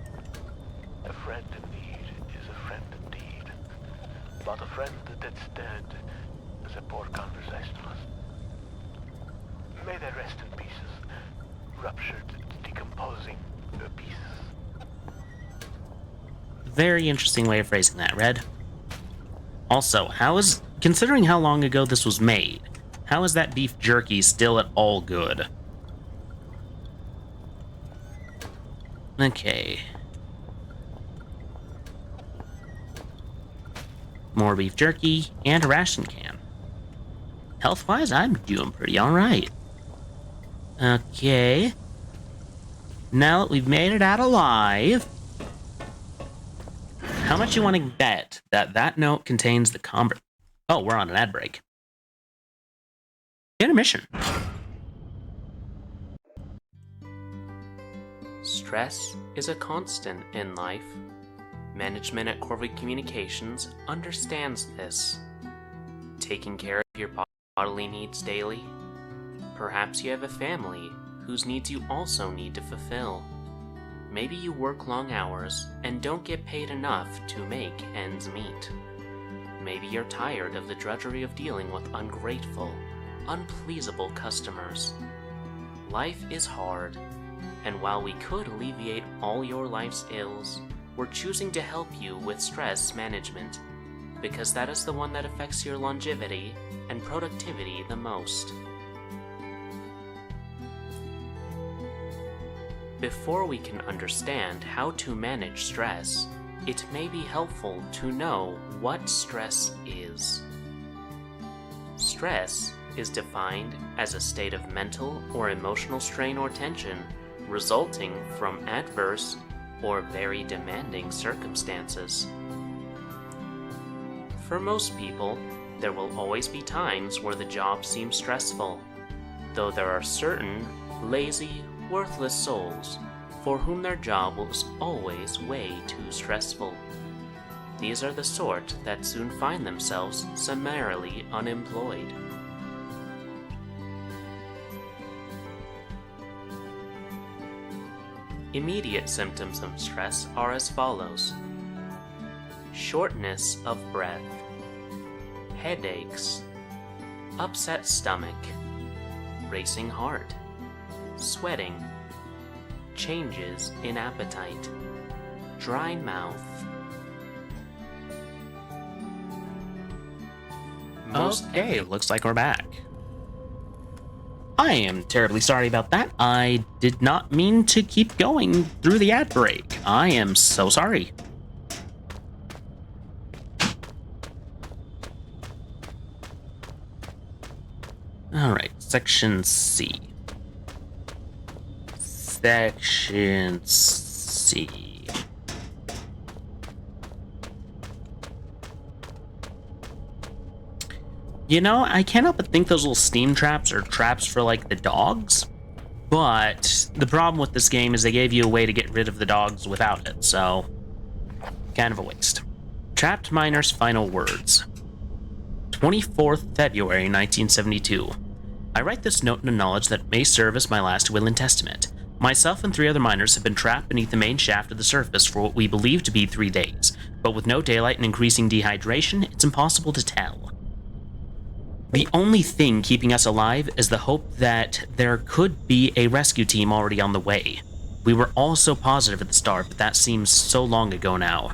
A friend in need is a friend indeed. But a friend that's dead is a poor conversationalist. May they rest in pieces, ruptured, decomposing pieces. Very interesting way of phrasing that, Red. Also, considering how long ago this was made, how is that beef jerky still at all good? Okay. More beef jerky and a ration can. Health-wise, I'm doing pretty alright. Okay. Now that we've made it out alive, how much you want to bet that note contains the Oh, we're on an ad break. Intermission. Stress is a constant in life. Management at Corvid Communications understands this. Taking care of your bodily needs daily. Perhaps you have a family whose needs you also need to fulfill. Maybe you work long hours and don't get paid enough to make ends meet. Maybe you're tired of the drudgery of dealing with ungrateful, unpleasable customers. Life is hard, and while we could alleviate all your life's ills, we're choosing to help you with stress management, because that is the one that affects your longevity and productivity the most. Before we can understand how to manage stress, it may be helpful to know what stress is. Stress is defined as a state of mental or emotional strain or tension resulting from adverse or very demanding circumstances. For most people, there will always be times where the job seems stressful, though there are certain lazy, worthless souls for whom their job was always way too stressful. These are the sort that soon find themselves summarily unemployed. Immediate symptoms of stress are as follows: shortness of breath, headaches, upset stomach, racing heart, sweating, changes in appetite, dry mouth. Okay, looks like we're back. I am terribly sorry about that. I did not mean to keep going through the ad break. I am so sorry. Alright, Section C. Section C. You know, I can't help but think those little steam traps are traps for, like, the dogs. But the problem with this game is they gave you a way to get rid of the dogs without it, so kind of a waste. Trapped Miner's final words. 24th February 1972. I write this note in the knowledge that it may serve as my last will and testament. Myself and 3 other miners have been trapped beneath the main shaft of the surface for what we believe to be 3 days, but with no daylight and increasing dehydration, it's impossible to tell. The only thing keeping us alive is the hope that there could be a rescue team already on the way. We were all so positive at the start, but that seems so long ago now.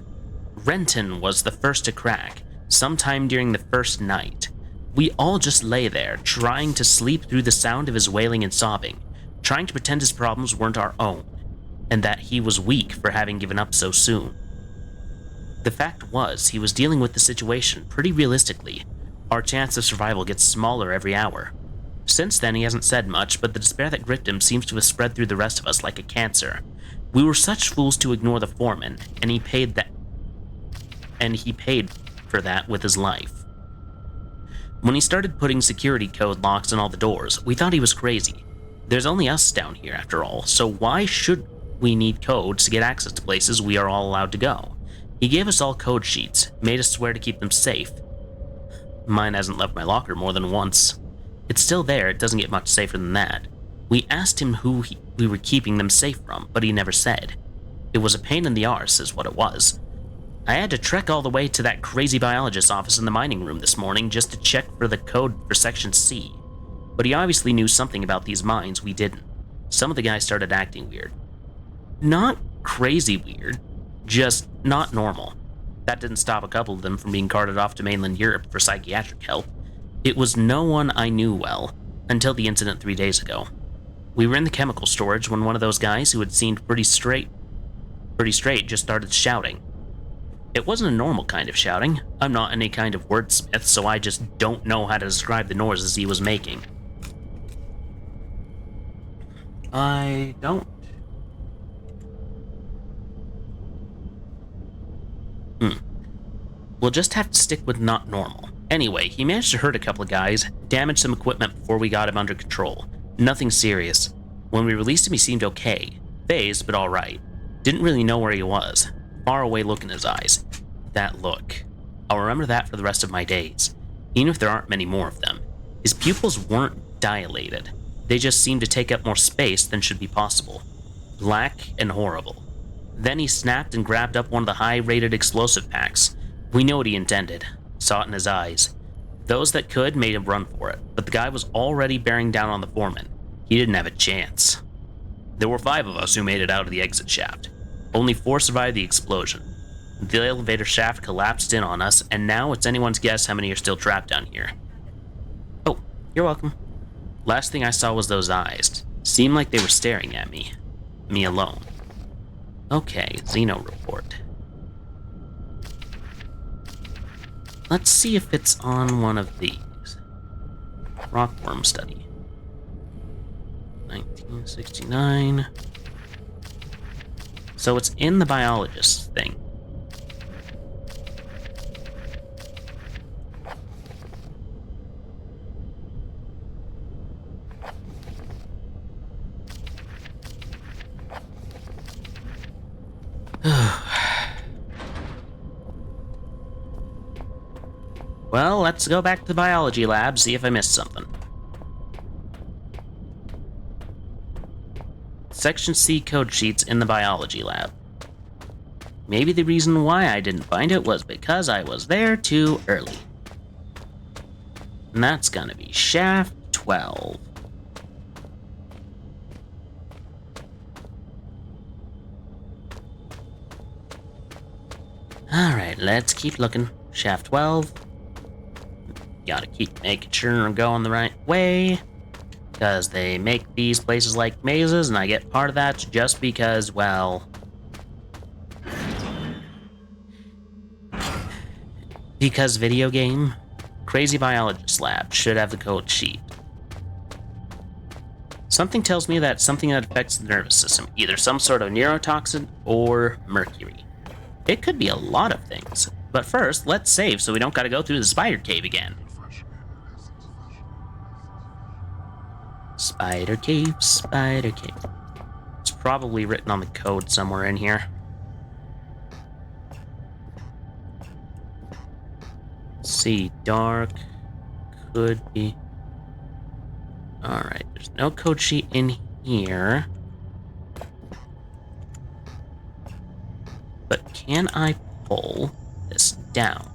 Renton was the first to crack, sometime during the first night. We all just lay there, trying to sleep through the sound of his wailing and sobbing, trying to pretend his problems weren't our own, and that he was weak for having given up so soon. The fact was, he was dealing with the situation pretty realistically. Our chance of survival gets smaller every hour. Since then, he hasn't said much, but the despair that gripped him seems to have spread through the rest of us like a cancer. We were such fools to ignore the foreman, and he paid for that with his life. When he started putting security code locks on all the doors, we thought he was crazy. There's only us down here, after all, so why should we need codes to get access to places we are all allowed to go? He gave us all code sheets, made us swear to keep them safe. Mine hasn't left my locker more than once. It's still there, it doesn't get much safer than that. We asked him who we were keeping them safe from, but he never said. It was a pain in the arse, is what it was. I had to trek all the way to that crazy biologist's office in the mining room this morning just to check for the code for Section C. But he obviously knew something about these mines we didn't. Some of the guys started acting weird. Not crazy weird, just not normal. That didn't stop a couple of them from being carted off to mainland Europe for psychiatric help. It was no one I knew well, until the incident 3 days ago. We were in the chemical storage when one of those guys who had seemed pretty straight just started shouting. It wasn't a normal kind of shouting. I'm not any kind of wordsmith, so I just don't know how to describe the noises he was making. I don't. We'll just have to stick with not normal. Anyway, he managed to hurt a couple of guys, damage some equipment before we got him under control. Nothing serious. When we released him, he seemed okay. Phased, but alright. Didn't really know where he was. Far away look in his eyes. That look. I'll remember that for the rest of my days. Even if there aren't many more of them. His pupils weren't dilated. They just seemed to take up more space than should be possible. Black and horrible. Then he snapped and grabbed up one of the high-rated explosive packs. We knew what he intended. Saw it in his eyes. Those that could made him run for it, but the guy was already bearing down on the foreman. He didn't have a chance. There were 5 of us who made it out of the exit shaft. Only 4 survived the explosion. The elevator shaft collapsed in on us, and now it's anyone's guess how many are still trapped down here. Oh, you're welcome. Last thing I saw was those eyes. Seemed like they were staring at me. Me alone. Okay, Xeno report. Let's see if it's on one of these. Rockworm study. 1969. So it's in the biologist thing. Well, let's go back to the biology lab, see if I missed something. Section C code sheets in the biology lab. Maybe the reason why I didn't find it was because I was there too early. And that's gonna be shaft 12. Alright, let's keep looking. Shaft 12. Gotta keep making sure I'm going the right way, because they make these places like mazes, and I get part of that just because, well... because video game. Crazy Biologist Lab should have the code sheet. Something tells me that something that affects the nervous system, either some sort of neurotoxin or mercury. It could be a lot of things. But first, let's save so we don't gotta go through the spider cave again. Spider cave, spider cave. It's probably written on the code somewhere in here. Let's see, dark could be... Alright, there's no code sheet in here. But can I pull this down?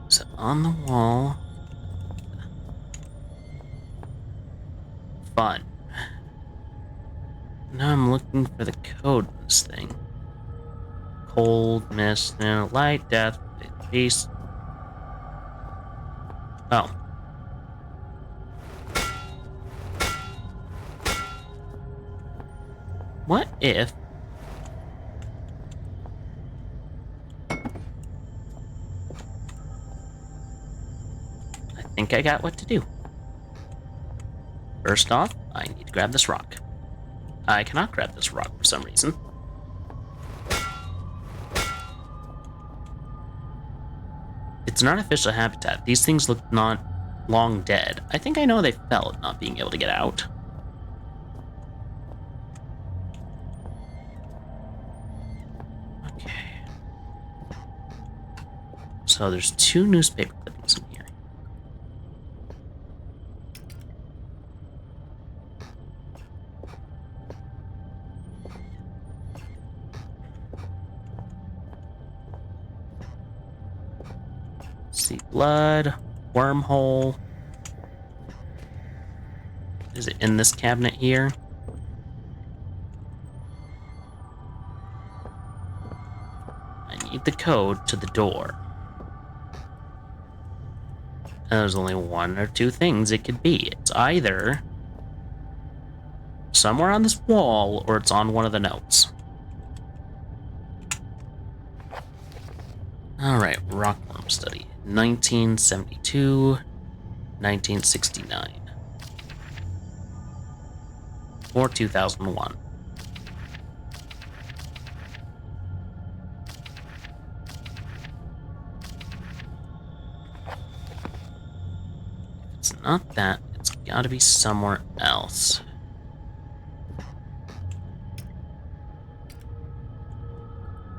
So on the wall. Fun. Now I'm looking for the code in this thing. Cold, mist, light, death, peace. Oh. What if... I think I got what to do. First off, I need to grab this rock. I cannot grab this rock for some reason. It's an artificial habitat. These things look not long dead. I think I know they felt not being able to get out. Okay. So there's 2 newspaper clippings in here. See, blood, wormhole. Is it in this cabinet here? I need the code to the door. And there's only 1 or 2 things it could be. It's either somewhere on this wall or it's on one of the notes. Alright, rockworm study. 1972, 1969. Or 2001. If it's not that, it's gotta be somewhere else.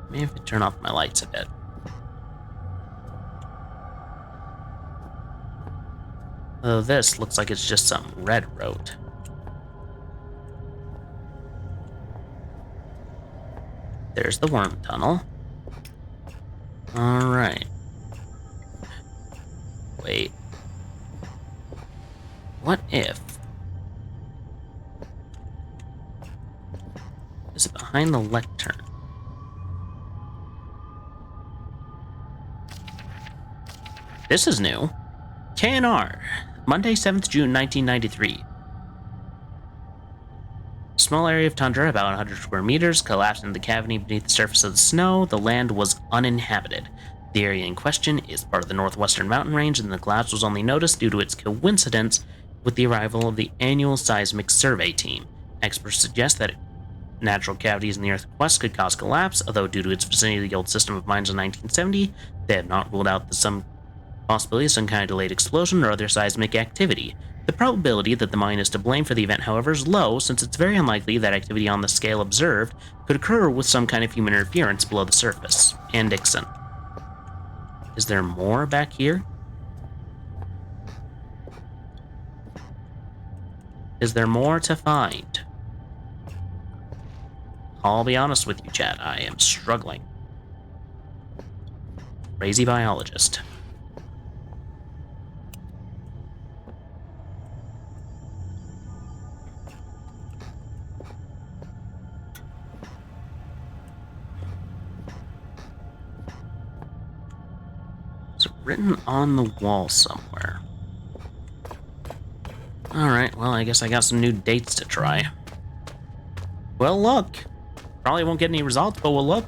Maybe if I turn off my lights a bit. Though this looks like it's just something Red wrote. There's the worm tunnel. Alright. Wait. What if... Is it behind the lectern? This is new. KNR. Monday, 7th June, 1993. Small area of tundra, about 100 square meters, collapsed into the cavity beneath the surface of the snow. The land was uninhabited. The area in question is part of the northwestern mountain range, and the collapse was only noticed due to its coincidence with the arrival of the annual seismic survey team. Experts suggest that natural cavities in the Earth's crust could cause collapse, although due to its vicinity to the old system of mines in 1970, they have not ruled out some possibility of some kind of delayed explosion or other seismic activity. The probability that the mine is to blame for the event, however, is low, since it's very unlikely that activity on the scale observed could occur with some kind of human interference below the surface. And Dixon. Is there more back here? Is there more to find? I'll be honest with you, chat. I am struggling. Crazy biologist. Written on the wall somewhere. Alright, well, I guess I got some new dates to try. Well, look. Probably won't get any results, but we'll look.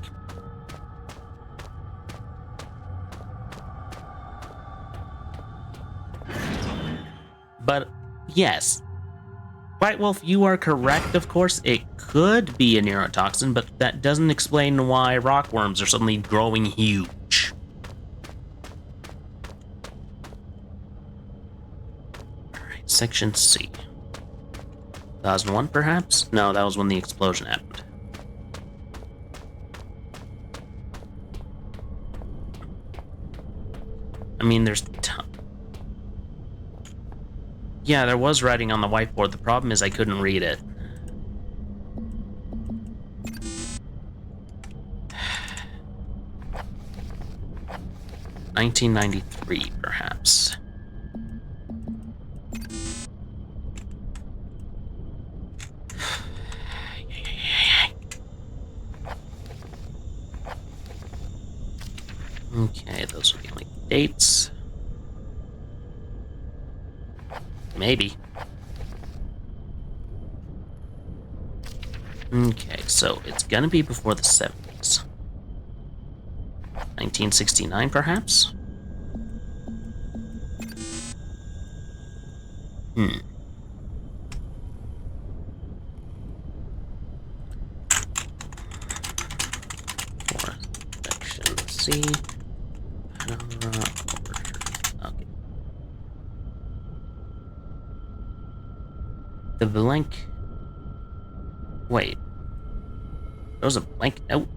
Yes. White Wolf, you are correct, of course. It could be a neurotoxin, but that doesn't explain why rockworms are suddenly growing huge. Alright, Section C. 2001, perhaps? No, that was when the explosion happened. I mean, there's... Yeah, there was writing on the whiteboard. The problem is I couldn't read it. $1993, perhaps. Okay, those are the only dates. Maybe. Okay, so it's gonna be before the 70s. 1969, perhaps? For section C. Penumbra, Overture. Okay. The blank... Wait. There was a blank note?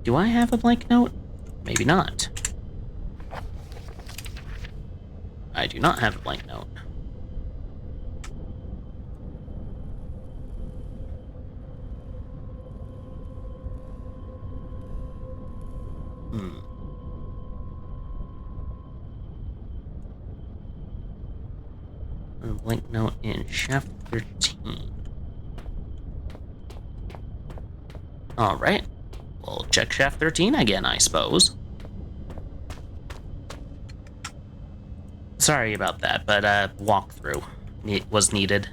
Do I have a blank note? Maybe not. I do not have a blank note. A blank note in shaft 13. Alright. We'll check shaft 13 again, I suppose. Sorry about that, but walkthrough was needed.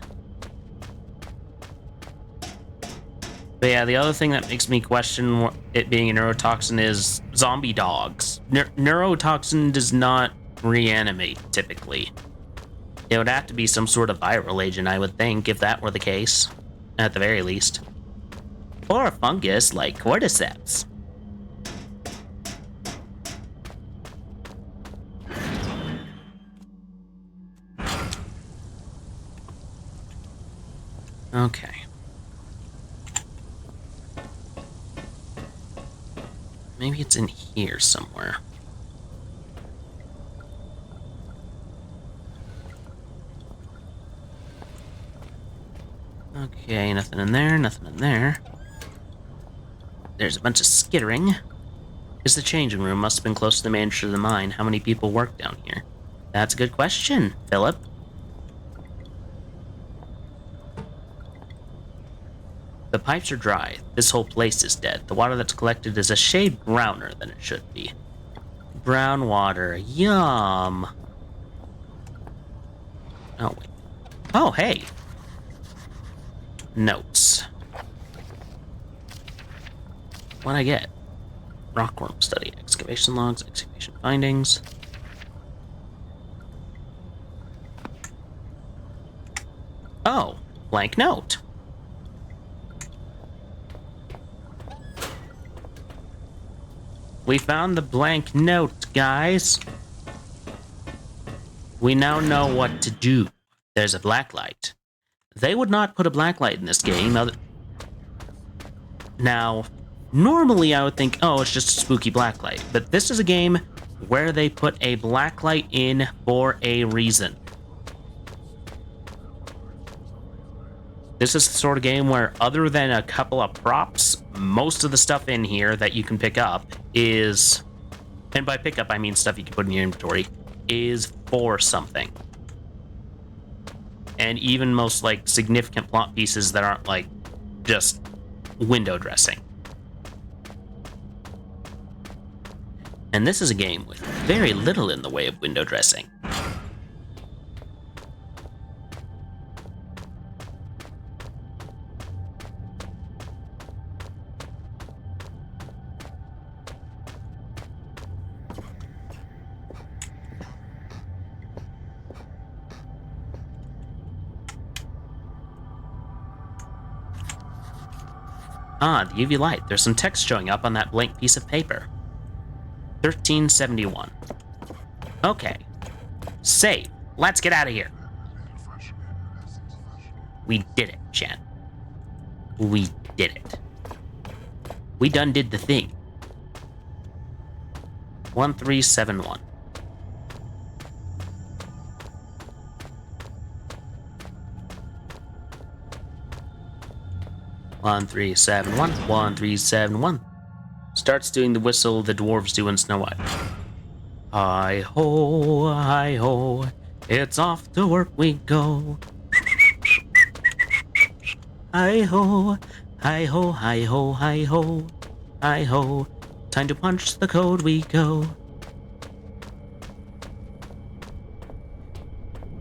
But yeah, the other thing that makes me question it being a neurotoxin is zombie dogs. Neurotoxin does not reanimate, typically. It would have to be some sort of viral agent, I would think, if that were the case. At the very least. Or a fungus like cordyceps. Okay. Maybe it's in here somewhere. Okay, nothing in there, nothing in there. There's a bunch of skittering. Is the changing room? Must have been close to the manager of the mine. How many people work down here? That's a good question, Philip. The pipes are dry. This whole place is dead. The water that's collected is a shade browner than it should be. Brown water. Yum. Oh, wait. Oh, hey. Notes. What'd I get? Rockworm study. Excavation logs. Excavation findings. Oh, blank note. We found the blank note, guys. We now know what to do. There's a blacklight. They would not put a blacklight in this game. Now, normally I would think, oh, it's just a spooky blacklight. But this is a game where they put a blacklight in for a reason. This is the sort of game where, other than a couple of props, most of the stuff in here that you can pick up is, and by pick up I mean stuff you can put in your inventory, is for something. And even most, like, significant plot pieces that aren't, like, just window dressing. And this is a game with very little in the way of window dressing. Ah, the UV light. There's some text showing up on that blank piece of paper. 1371. Okay. Save. Let's get out of here. We did it, Jen. We did it. We done did the thing. 1371. One, 1371. Starts doing the whistle the dwarves do in Snow White. Hi ho, it's off to work we go. Hi ho, hi ho, hi ho, hi ho, hi ho. Time to punch the code we go.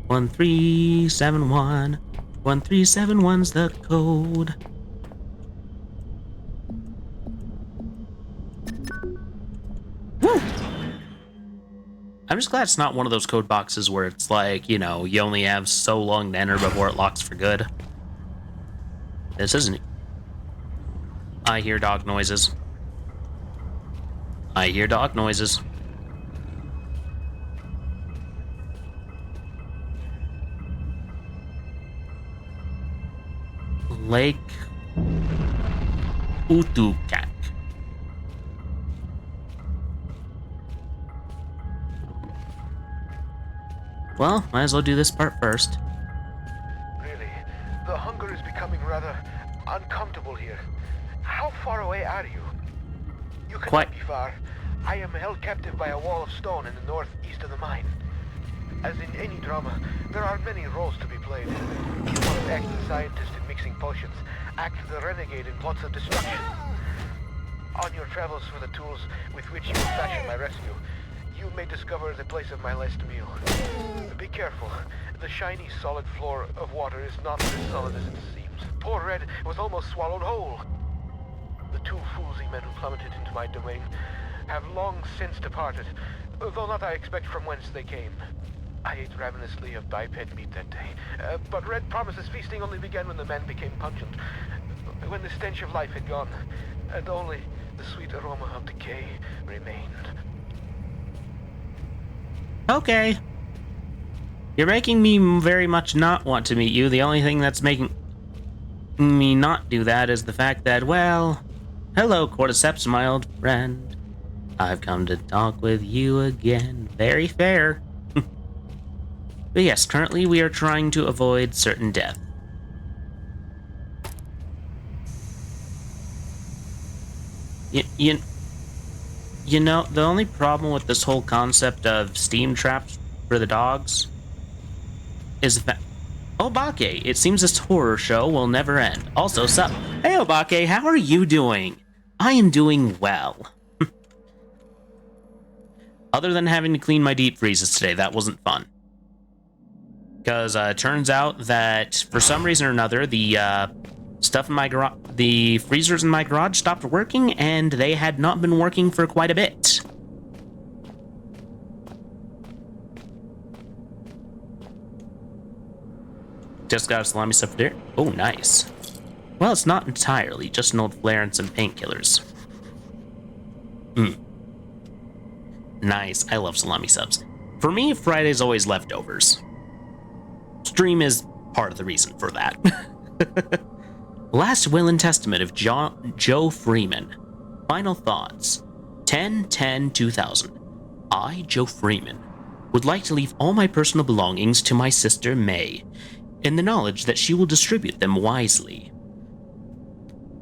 1371. 1371's the code. Woo! I'm just glad it's not one of those code boxes where it's like, you know, you only have so long to enter before it locks for good. This isn't. I hear dog noises. I hear dog noises. Lake Utukak. Well, might as well do this part first. Really, the hunger is becoming rather uncomfortable here. How far away are you? You cannot Quite. be far. I am held captive by a wall of stone in the northeast of the mine. As in any drama, there are many roles to be played. You must act the scientist in mixing potions, act the renegade in plots of destruction. On your travels for the tools with which you will fashion my rescue, you may discover the place of my last meal. Be careful. The shiny, solid floor of water is not as solid as it seems. Poor Red was almost swallowed whole. The two foolsy men who plummeted into my domain have long since departed, though not I expect from whence they came. I ate ravenously of biped meat that day, but Red promises feasting only began when the man became pungent, when the stench of life had gone, and only the sweet aroma of decay remained. Okay. You're making me very much not want to meet you. The only thing that's making me not do that is the fact that, well, hello, Cordyceps, my old friend. I've come to talk with you again. Very fair. But yes, currently we are trying to avoid certain death. You know, the only problem with this whole concept of steam traps for the dogs is the fact... Obake, it seems this horror show will never end. Also, sup? Hey, Obake, how are you doing? I am doing well. Other than having to clean my deep freezes today, that wasn't fun. Because it turns out that, for some reason or another, the stuff in my garage, the freezers in my garage stopped working, and they had not been working for quite a bit. Just got a salami stuff there. Oh, nice. Well, it's not entirely, just an old flare and some painkillers. Nice, I love salami subs. For me, Friday's always leftovers. Stream is part of the reason for that. Last Will and Testament of Joe Freeman. Final thoughts. 10/10/2000. I, Joe Freeman, would like to leave all my personal belongings to my sister May, in the knowledge that she will distribute them wisely.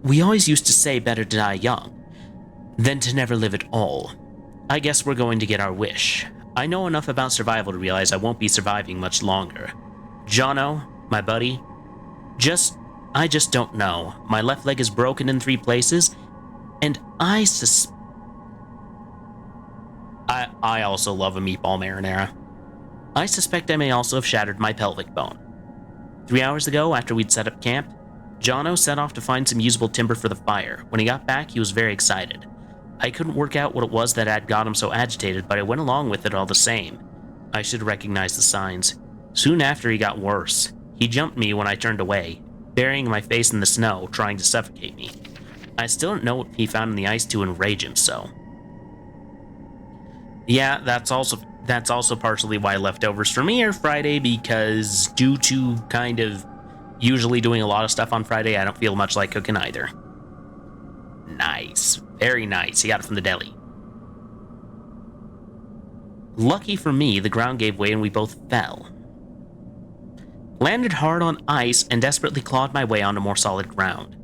We always used to say better to die young than to never live at all. I guess we're going to get our wish. I know enough about survival to realize I won't be surviving much longer. Jono, my buddy, I just don't know. My left leg is broken in 3 places, and I also love a meatball marinara. I suspect I may also have shattered my pelvic bone. 3 hours ago, after we'd set up camp, Jono set off to find some usable timber for the fire. When he got back, he was very excited. I couldn't work out what it was that had got him so agitated, but I went along with it all the same. I should recognize the signs. Soon after, he got worse. He jumped me when I turned away, burying my face in the snow, trying to suffocate me. I still don't know what he found in the ice to enrage him so. Yeah, that's also partially why leftovers for me are Friday, because due to kind of usually doing a lot of stuff on Friday, I don't feel much like cooking either. Nice. Very nice. He got it from the deli. Lucky for me, the ground gave way and we both fell. Landed hard on ice and desperately clawed my way onto more solid ground.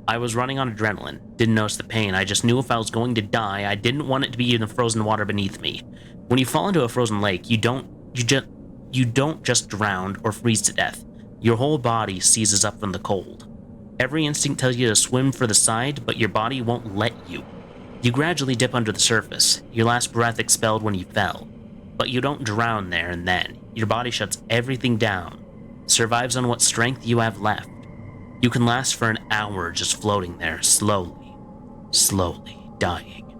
I was running on adrenaline, didn't notice the pain, I just knew if I was going to die, I didn't want it to be in the frozen water beneath me. When you fall into a frozen lake, you don't just drown or freeze to death. Your whole body seizes up from the cold. Every instinct tells you to swim for the side, but your body won't let you. You gradually dip under the surface, your last breath expelled when you fell. But you don't drown there and then. Your body shuts everything down, survives on what strength you have left. You can last for an hour just floating there, slowly dying.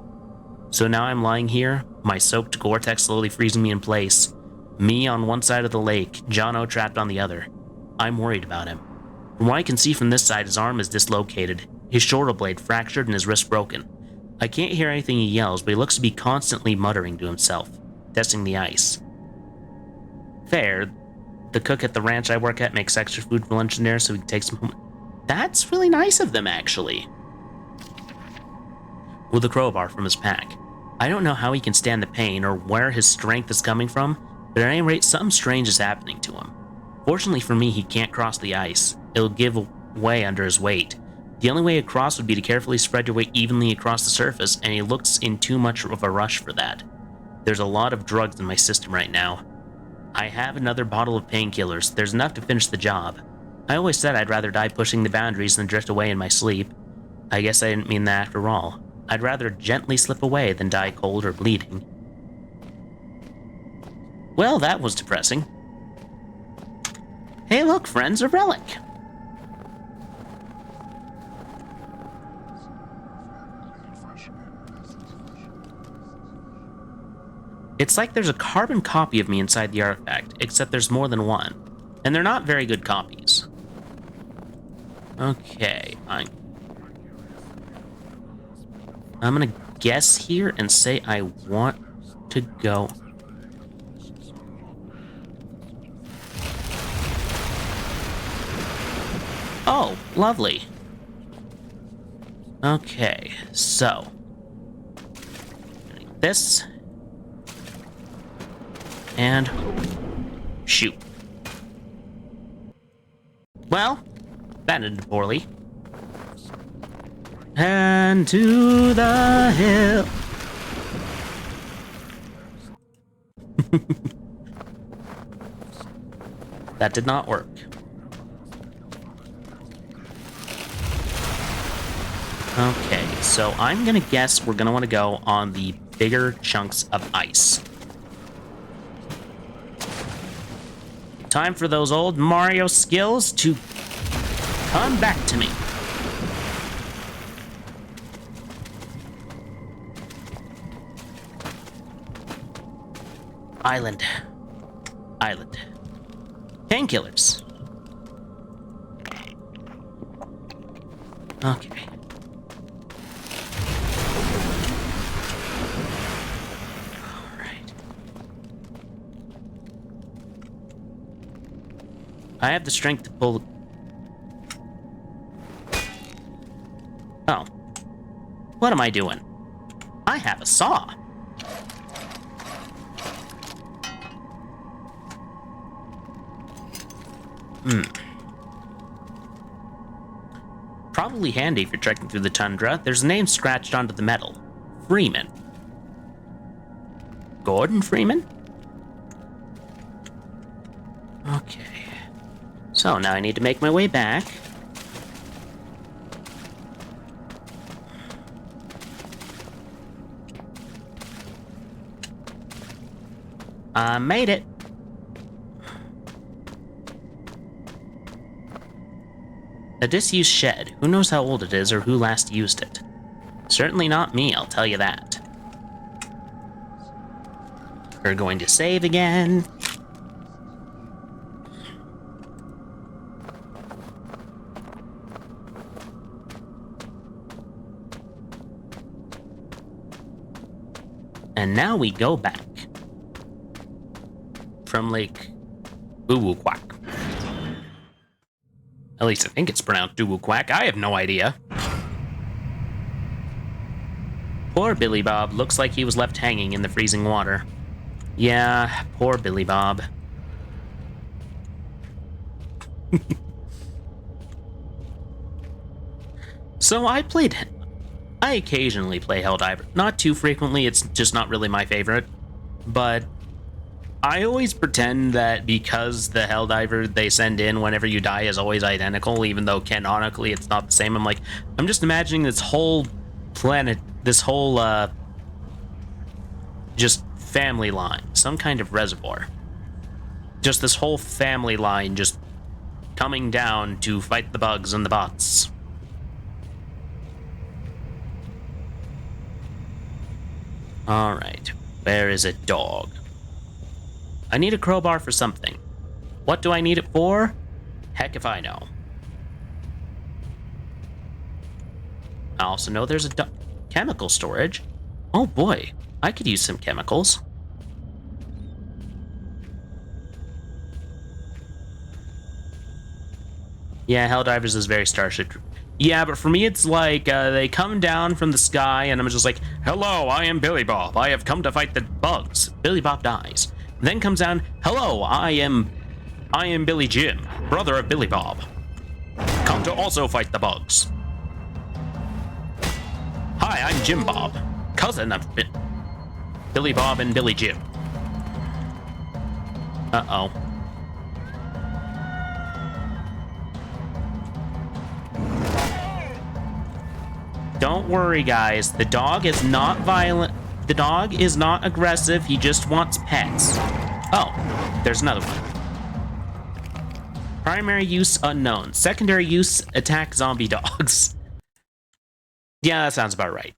So now I'm lying here, my soaked Gore-Tex slowly freezing me in place. Me on one side of the lake, Jono trapped on the other. I'm worried about him. From what I can see from this side, his arm is dislocated, his shoulder blade fractured and his wrist broken. I can't hear anything he yells, but he looks to be constantly muttering to himself, testing the ice. Fair. The cook at the ranch I work at makes extra food for lunch and dinner so we can take some home. That's really nice of them, actually. With a crowbar from his pack. I don't know how he can stand the pain or where his strength is coming from, but at any rate, something strange is happening to him. Fortunately for me, he can't cross the ice. It'll give way under his weight. The only way across would be to carefully spread your weight evenly across the surface, and he looks in too much of a rush for that. There's a lot of drugs in my system right now. I have another bottle of painkillers. There's enough to finish the job. I always said I'd rather die pushing the boundaries than drift away in my sleep. I guess I didn't mean that after all. I'd rather gently slip away than die cold or bleeding. Well, that was depressing. Hey look, friends, a relic! It's like there's a carbon copy of me inside the artifact, except there's more than one. And they're not very good copies. Okay, I'm gonna guess here and say I want to go. Oh, lovely. Okay, so this and shoot. Well, that ended poorly. And to the hill. That did not work. Okay, so I'm gonna guess we're gonna want to go on the bigger chunks of ice. Time for those old Mario skills to come back to me. Island. Painkillers. Okay. Alright. I have the strength to pull. Oh. What am I doing? I have a saw. Probably handy if you're trekking through the tundra. There's a name scratched onto the metal. Freeman. Gordon Freeman? Okay. So now I need to make my way back. I made it. A disused shed. Who knows how old it is or who last used it? Certainly not me, I'll tell you that. We're going to save again. And now we go back from Lake Uwuquack. At least I think it's pronounced Uwuquack. I have no idea. Poor Billy Bob. Looks like he was left hanging in the freezing water. Yeah, poor Billy Bob. So I occasionally play Helldiver. Not too frequently, it's just not really my favorite. But I always pretend that because the Helldiver they send in whenever you die is always identical, even though canonically it's not the same. I'm just imagining this whole planet, this whole, just family line, some kind of reservoir. Just this whole family line just coming down to fight the bugs and the bots. Alright, where is a dog? I need a crowbar for something. What do I need it for? Heck if I know. I also know there's a chemical storage. Oh boy, I could use some chemicals. Yeah, Helldivers is very Starship. Yeah, but for me it's like they come down from the sky and I'm just like, hello, I am Billy Bob. I have come to fight the bugs. Billy Bob dies. Then comes down, hello, I am Billy Jim, brother of Billy Bob. Come to also fight the bugs. Hi, I'm Jim Bob, cousin of Billy Bob and Billy Jim. Uh-oh. Don't worry, guys. The dog is not violent. The dog is not aggressive. He just wants pets. Oh, there's another one. Primary use unknown. Secondary use attack zombie dogs. Yeah, that sounds about right.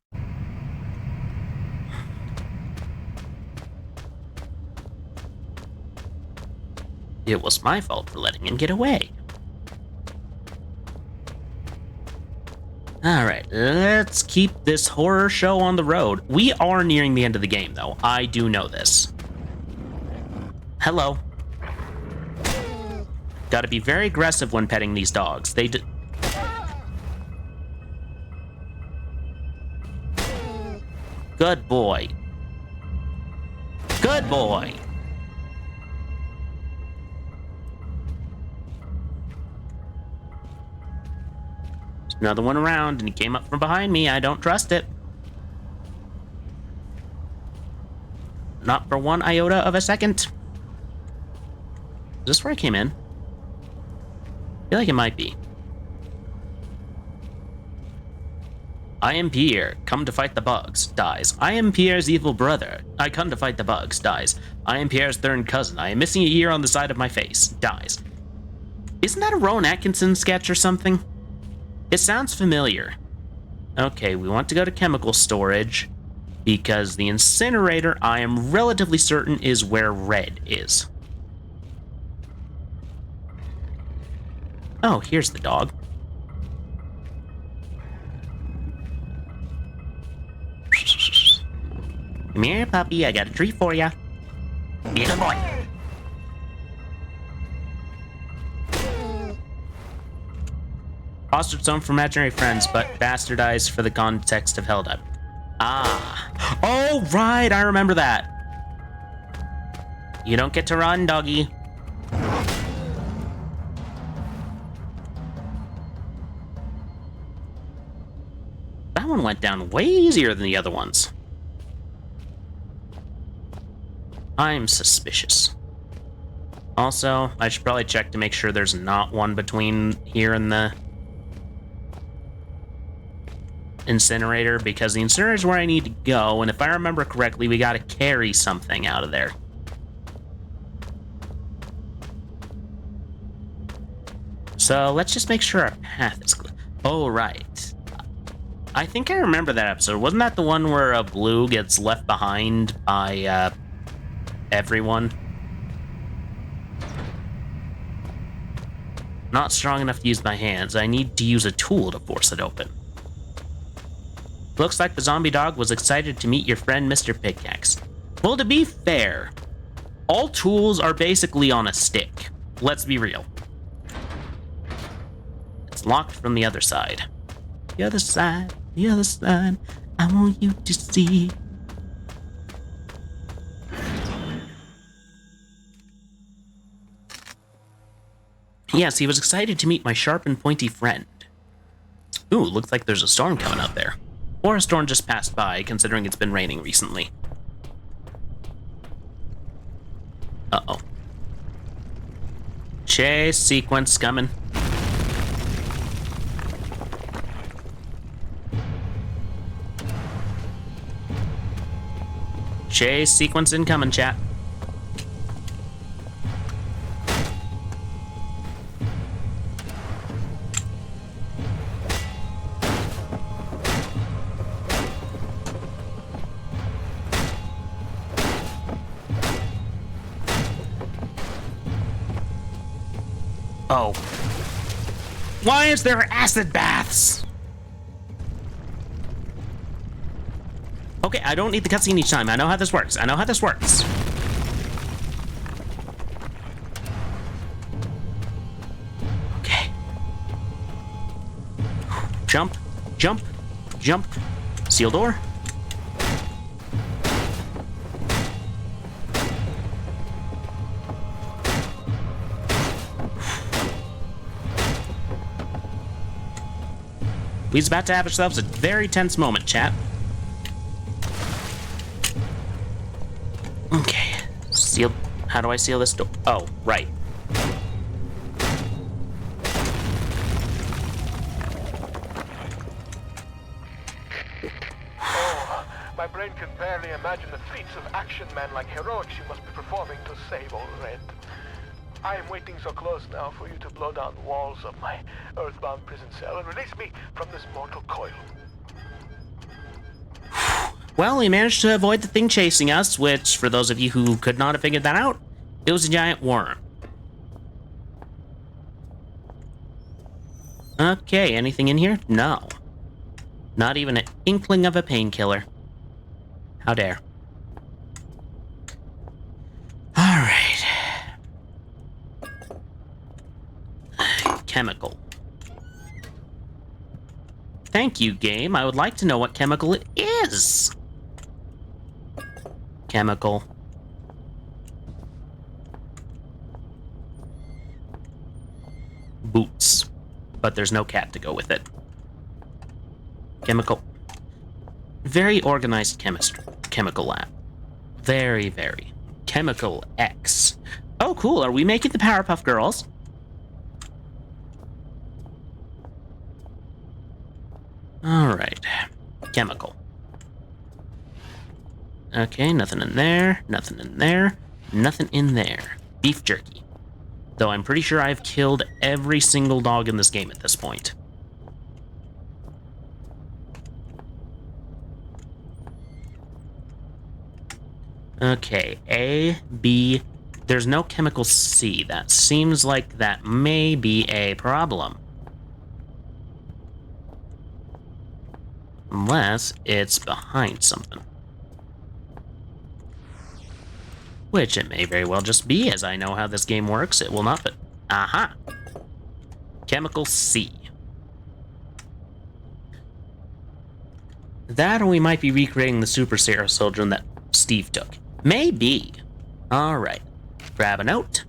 It was my fault for letting him get away. Alright, let's keep this horror show on the road. We are nearing the end of the game, though. I do know this. Hello. Gotta be very aggressive when petting these dogs. Good boy. Good boy. Another one around, and he came up from behind me. I don't trust it. Not for one iota of a second. Is this where I came in? I feel like it might be. I am Pierre, come to fight the bugs, dies. I am Pierre's evil brother. I come to fight the bugs, dies. I am Pierre's third cousin. I am missing a ear on the side of my face, dies. Isn't that a Rowan Atkinson sketch or something? It sounds familiar. Okay, we want to go to chemical storage because the incinerator, I am relatively certain, is where red is. Oh, here's the dog. Come here, puppy. I got a treat for ya. Good boy. Fostered some for imaginary friends, but bastardized for the context of Helldiver. Ah. Oh, right. I remember that. You don't get to run, doggy. That one went down way easier than the other ones. I'm suspicious. Also, I should probably check to make sure there's not one between here and the incinerator, because the incinerator is where I need to go, and if I remember correctly, we gotta carry something out of there. So let's just make sure our path is clear. Oh, right. I think I remember that episode. Wasn't that the one where Blue gets left behind by everyone? Not strong enough to use my hands. I need to use a tool to force it open. Looks like the zombie dog was excited to meet your friend Mr. Pickaxe. Well, to be fair, all tools are basically on a stick. Let's be real. It's locked from the other side. The other side, I want you to see. Yes, he was excited to meet my sharp and pointy friend. Ooh, looks like there's a storm coming out there. Or a storm just passed by, considering it's been raining recently. Uh-oh. Chase sequence coming. Chase sequence incoming, chat. Oh. Why is there acid baths? Okay, I don't need the cutscene each time. I know how this works. Okay. Jump, jump, jump. Seal door. We're about to have ourselves a very tense moment, chat. Okay. Seal. How do I seal this door? Oh, right. Oh, my brain can barely imagine the feats of action man like heroics you must be performing to save old Red. I am waiting so close now for you to blow down the walls of my earthbound prison cell and release me from this mortal coil. Well, we managed to avoid the thing chasing us, which, for those of you who could not have figured that out, it was a giant worm. Okay, anything in here? No. Not even an inkling of a painkiller. How dare. Alright. Chemical. Thank you, game. I would like to know what chemical it is. Chemical. Boots. But there's no cat to go with it. Chemical. Very organized chemical lab. Very, very. Chemical X. Oh, cool. Are we making the Powerpuff Girls? Alright. Chemical. Okay, nothing in there. Nothing in there. Nothing in there. Beef jerky. Though I'm pretty sure I've killed every single dog in this game at this point. Okay, A, B. There's no chemical C. That seems like that may be a problem. Unless it's behind something. Which it may very well just be, as I know how this game works. It will not, but... Aha! Chemical C. That, or we might be recreating the Super Soldier that Steve took. Maybe. Alright. Grab a note.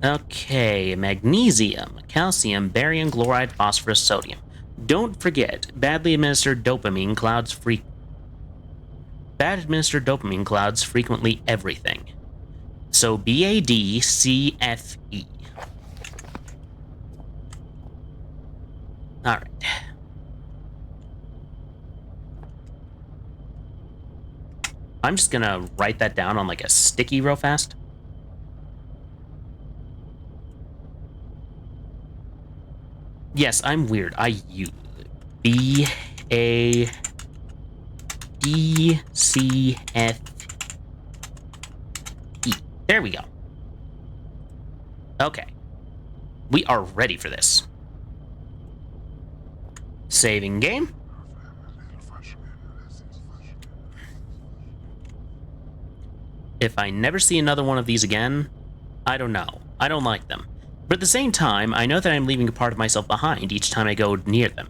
Okay, magnesium, calcium, barium, chloride, phosphorus, sodium. Don't forget, badly administered dopamine clouds frequently everything. So BADCFE. Alright. I'm just gonna write that down on like a sticky real fast. Yes, I'm weird. I use BADCFE. There we go. Okay. We are ready for this. Saving game. If I never see another one of these again, I don't know. I don't like them. But at the same time, I know that I'm leaving a part of myself behind each time I go near them.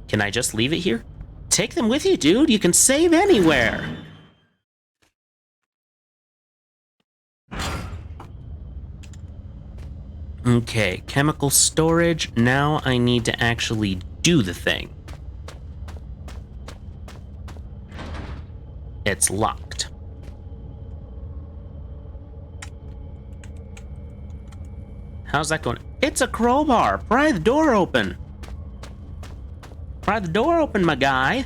Can I just leave it here? Take them with you, dude. You can save anywhere. Okay, chemical storage. Now I need to actually do the thing. It's locked. How's that going? It's a crowbar. Pry the door open. Pry the door open, my guy.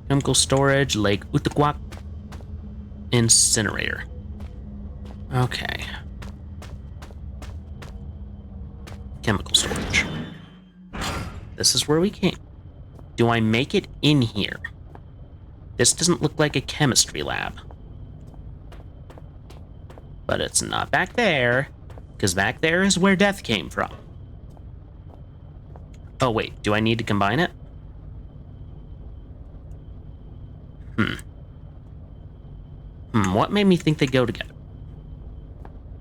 Chemical storage, Lake Utaquak. Incinerator. Okay. Chemical storage. This is where we came. Do I make it in here? This doesn't look like a chemistry lab. But it's not back there, because back there is where death came from. Oh wait, do I need to combine it? What made me think they go together?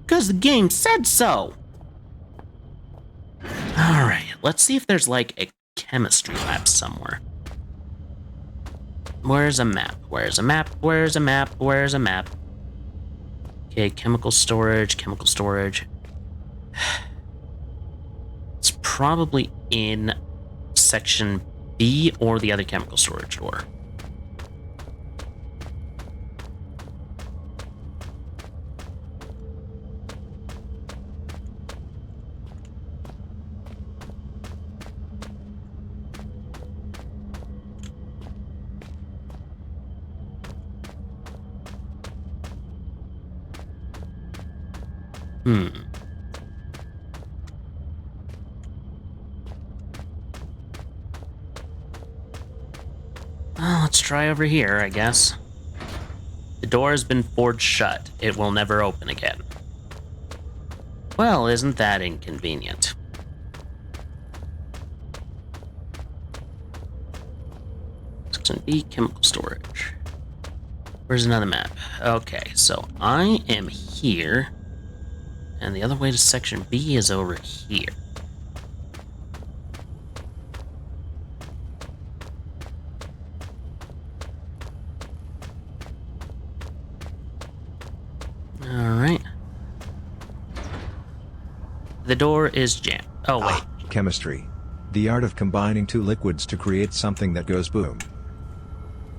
Because the game said so! Alright, let's see if there's like a chemistry lab somewhere. Where's a map? Where's a map? Where's a map? Where's a map? Okay, chemical storage, chemical storage. It's probably in section B or the other chemical storage door. Well, let's try over here, I guess. The door has been forged shut. It will never open again. Well, isn't that inconvenient? Section B, chemical storage. Where's another map? Okay, so I am here. And the other way to section B is over here. Alright. The door is jammed. Oh, wait. Chemistry. The art of combining two liquids to create something that goes boom.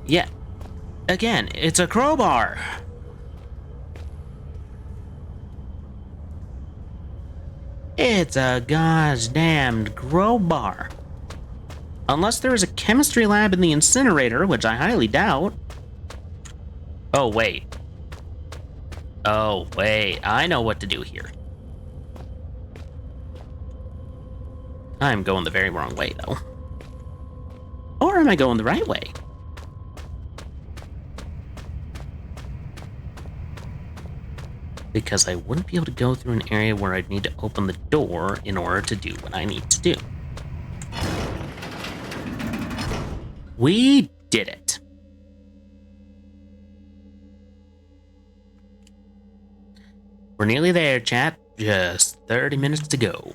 Yeah. Again, it's a crowbar. It's a goddamn crowbar. Unless there is a chemistry lab in the incinerator, which I highly doubt. Oh, wait. Oh, wait. I know what to do here. I'm going the very wrong way, though. Or am I going the right way? Because I wouldn't be able to go through an area where I'd need to open the door in order to do what I need to do. We did it. We're nearly there, chat. Just 30 minutes to go.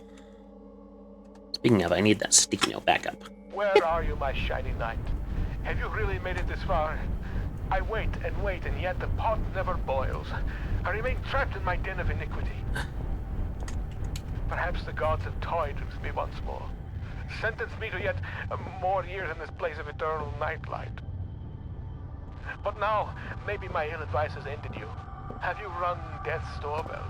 Speaking of, I need that sticky note back up. Where are you, my shiny knight? Have you really made it this far? I wait, and yet the pot never boils. I remain trapped in my den of iniquity. Perhaps the gods have toyed with me once more. Sentenced me to yet more years in this place of eternal nightlight. But now, maybe my ill advice has ended you. Have you run death's doorbell?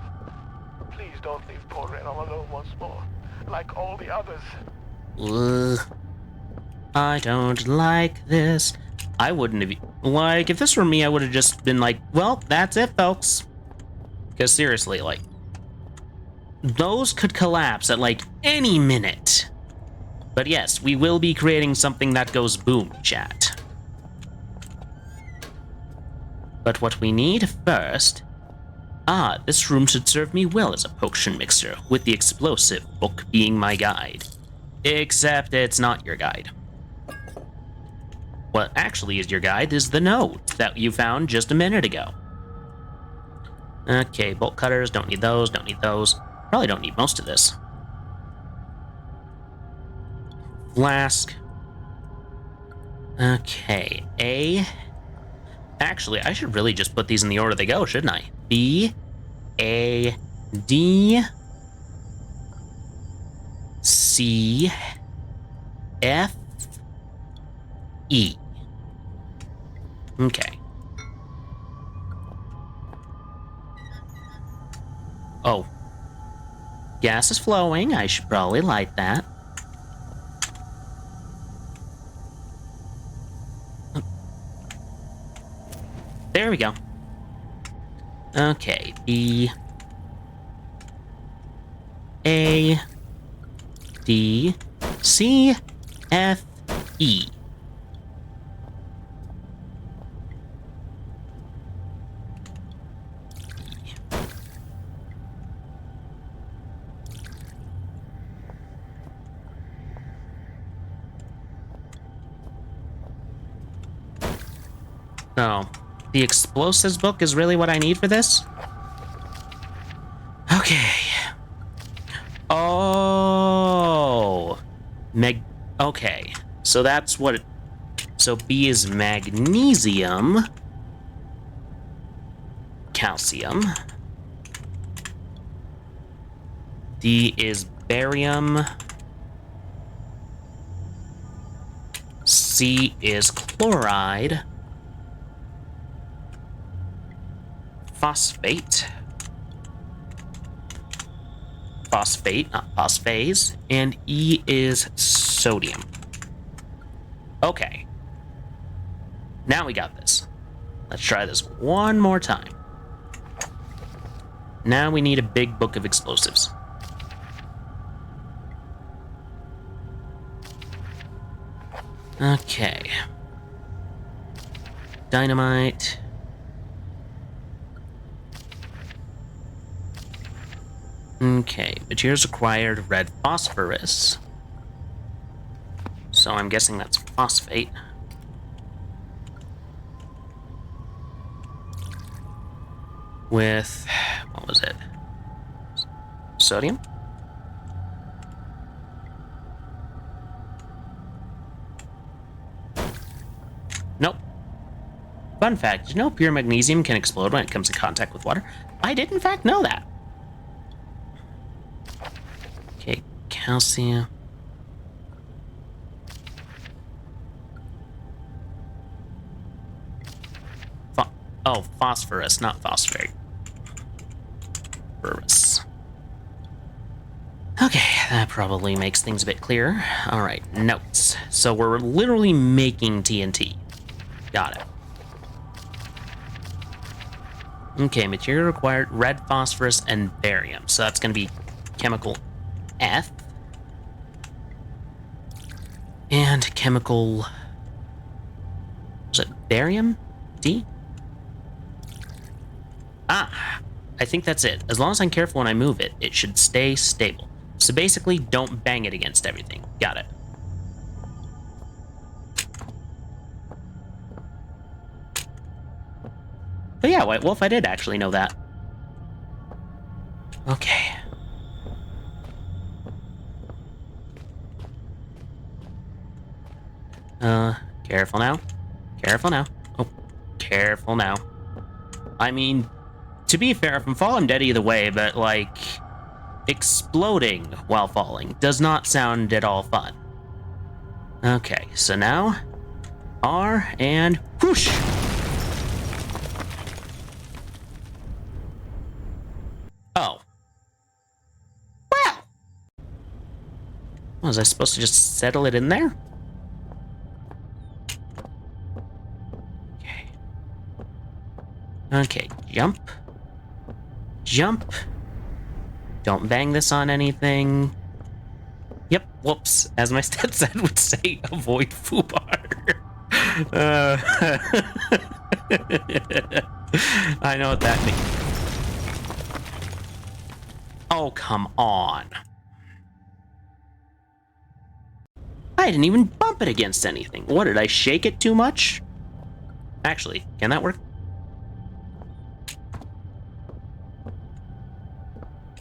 Please don't leave poor Ren all alone once more, like all the others. Ugh. I don't like this. I wouldn't have... Like, if this were me, I would have just been like, well, that's it, folks. Because seriously, like... those could collapse at, like, any minute. But yes, we will be creating something that goes boom, chat. But what we need first... Ah, this room should serve me well as a potion mixer, with the explosive book being my guide. Except it's not your guide. what actually is your guide is the note that you found just a minute ago. Okay, bolt cutters, don't need those, don't need those. Probably don't need most of this. Flask. Okay, A. Actually, I should really just put these in the order they go, shouldn't I? B, A, D, C, F, E. Okay. Oh. Gas is flowing. I should probably light that. There we go. Okay. B, A, D, C, F, E. So, the explosives book is really what I need for this? Okay. Oh. Okay. So that's what it... So B is magnesium. Calcium. D is barium. C is chloride. Phosphate. Phosphate, not phosphase. And E is sodium. Okay. Now we got this. Let's try this one more time. Now we need a big book of explosives. Okay. Dynamite. Okay, materials required, red phosphorus. So I'm guessing that's phosphate. With, what was it? Sodium? Nope. Fun fact, did you know pure magnesium can explode when it comes in contact with water? I did in fact know that. Okay, calcium. Oh, phosphorus, not phosphate. Phosphorus. Okay, that probably makes things a bit clearer. All right, notes. So we're literally making TNT. Got it. Okay, material required, red phosphorus and barium. So that's going to be chemical F. And chemical... was it barium? D? Ah, I think that's it. As long as I'm careful when I move it, it should stay stable. So basically, don't bang it against everything. Got it. But yeah, White Wolf, I did actually know that. Okay. Careful now. Careful now. Oh, careful now. I mean, to be fair, if I'm falling dead either way, but, like, exploding while falling does not sound at all fun. Okay, so now, R and whoosh! Oh. Well! Was I supposed to just settle it in there? Okay. Okay, jump. Jump. Don't bang this on anything. Yep, whoops. As my stepson would say, avoid foobar. I know what that means. Oh, come on. I didn't even bump it against anything. What, did I shake it too much? Actually, can that work?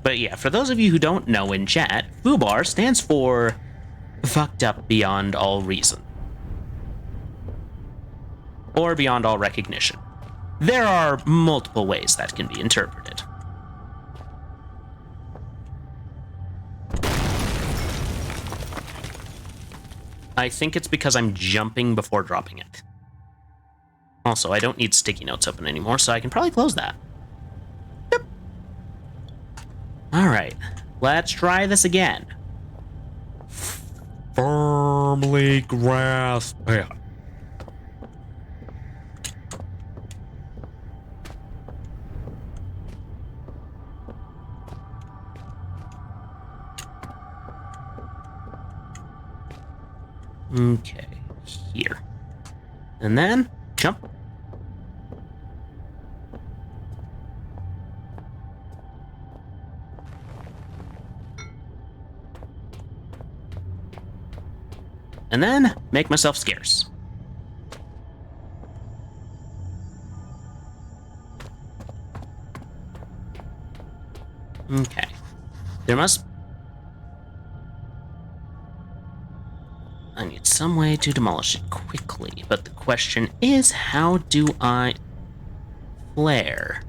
But yeah, for those of you who don't know in chat, FUBAR stands for fucked up beyond all reason. Or beyond all recognition. There are multiple ways that can be interpreted. I think it's because I'm jumping before dropping it. Also, I don't need sticky notes open anymore, so I can probably close that. Yep. Alright, let's try this again. Firmly grasp it. Okay, here. And then, jump. And then, make myself scarce. Okay. There must... I need some way to demolish it quickly, but the question is, how do I flare?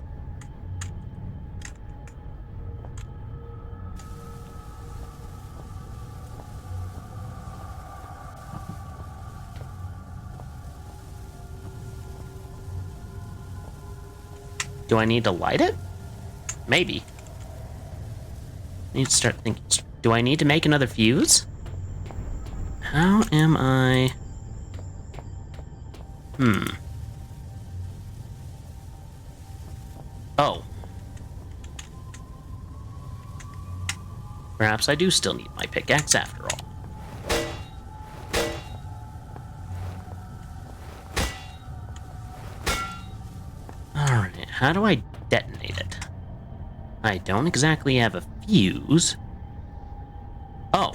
Do I need to light it? Maybe. I need to start thinking. Do I need to make another fuse? How am I... Oh. Perhaps I do still need my pickaxe after all. Alright, how do I detonate it? I don't exactly have a fuse. Oh.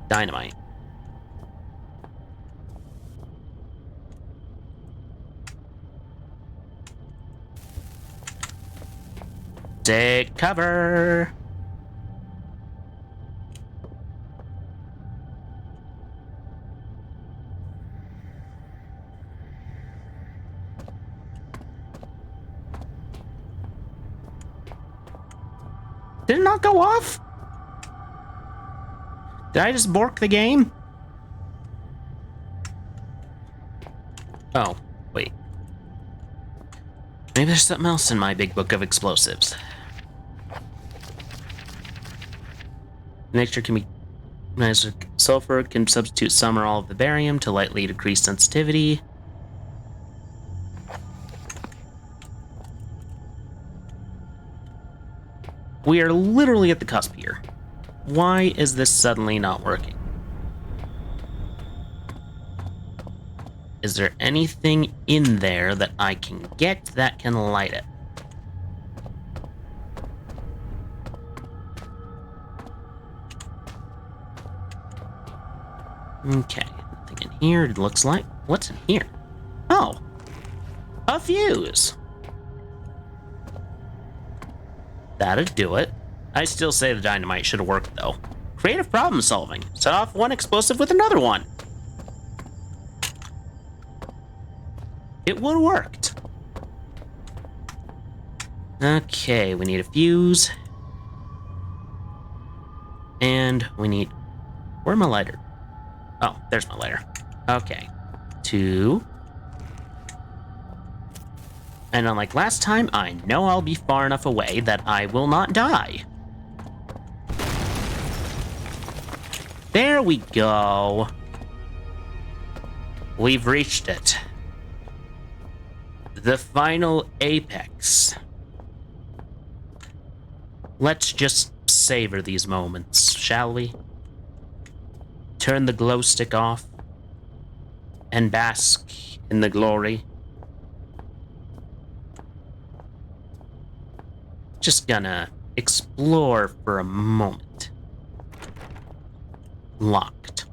Dynamite. Take cover! Did it not go off? Did I just bork the game? Oh, wait. Maybe there's something else in my big book of explosives. Mixture can be... Sulfur can substitute some or all of the barium to lightly decrease sensitivity. We are literally at the cusp here. Why is this suddenly not working? Is there anything in there that I can get that can light it? Okay, nothing in here, it looks like. What's in here? Oh, a fuse. That'd do it. I still say the dynamite should have worked, though. Creative problem solving. Set off one explosive with another one. It would have worked. Okay, we need a fuse. And we need... Where's my lighter? Oh, there's my lighter. Okay. 2. And unlike last time, I know I'll be far enough away that I will not die. There we go. We've reached it. The final apex. Let's just savor these moments, shall we? Turn the glow stick off and bask in the glory. Just gonna explore for a moment. Locked.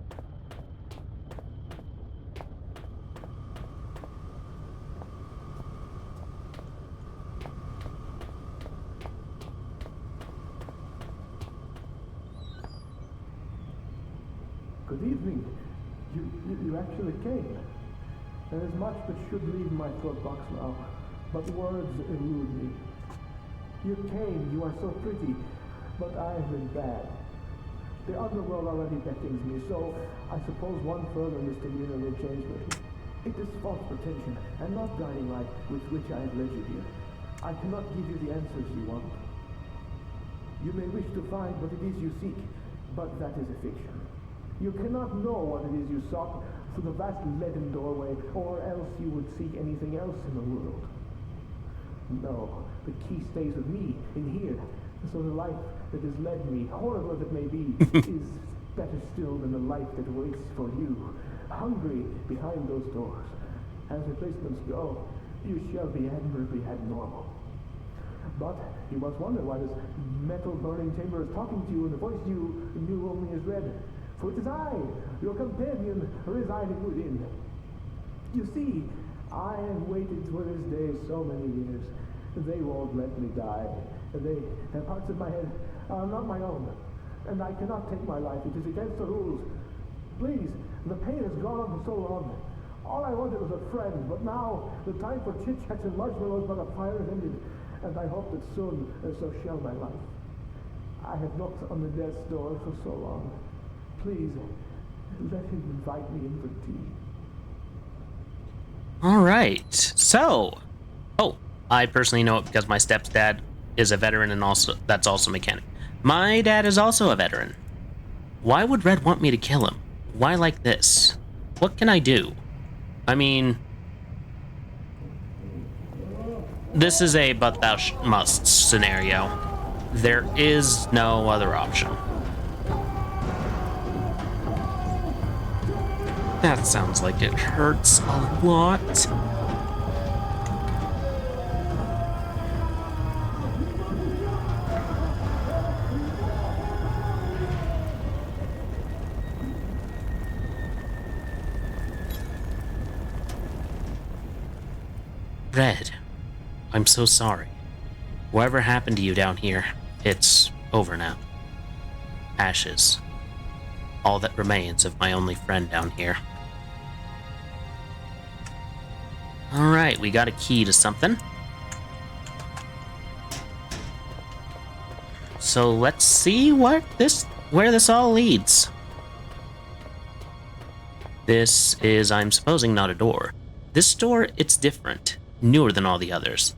Good evening. You actually came. There is much that should leave my throat box now, but words elude me. You came, you are so pretty, but I have been bad. The underworld already beckons me, so I suppose one further misdemeanor will change me. It is false pretension, and not guiding light with which I have led you here. I cannot give you the answers you want. You may wish to find what it is you seek, but that is a fiction. You cannot know what it is you sought through the vast leaden doorway, or else you would seek anything else in the world. No, the key stays with me, in here. So the life that has led me, horrible as it may be, is better still than the life that waits for you, hungry behind those doors. As replacements go, you shall be admirably abnormal. But you must wonder why this metal burning chamber is talking to you in the voice you knew only as Red. For it is I, your companion, residing within. You see, I have waited for this day so many years. They won't let me die. The parts of my head are not my own, and I cannot take my life. It is against the rules. Please, the pain has gone on for so long. All I wanted was a friend, but now the time for chit-chats and marshmallows by the fire has ended, and I hope that soon so shall my life. I have knocked on the death's door for so long. Please, let him invite me in for tea. All right. So, I personally know it because my stepdad is a veteran and that's also a mechanic. My dad is also a veteran. Why would Red want me to kill him? Why like this? What can I do? I mean, this is a but thou must scenario. There is no other option. That sounds like it hurts a lot. Red, I'm so sorry. Whatever happened to you down here, it's over now. Ashes. All that remains of my only friend down here. Alright, we got a key to something. So let's see where this all leads. This is, I'm supposing, not a door. This door, it's different. Newer than all the others.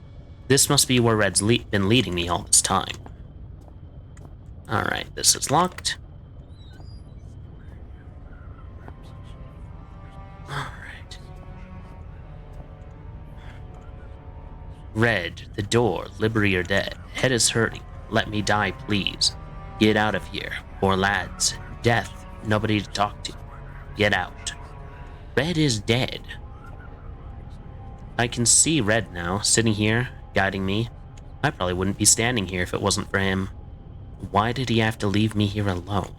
This must be where Red's been leading me all this time. Alright, this is locked. Alright. Red, the door, liberty or dead. Head is hurting. Let me die, please. Get out of here. Poor lads. Death. Nobody to talk to. Get out. Red is dead. I can see Red now, sitting here, guiding me. I probably wouldn't be standing here if it wasn't for him. Why did he have to leave me here alone?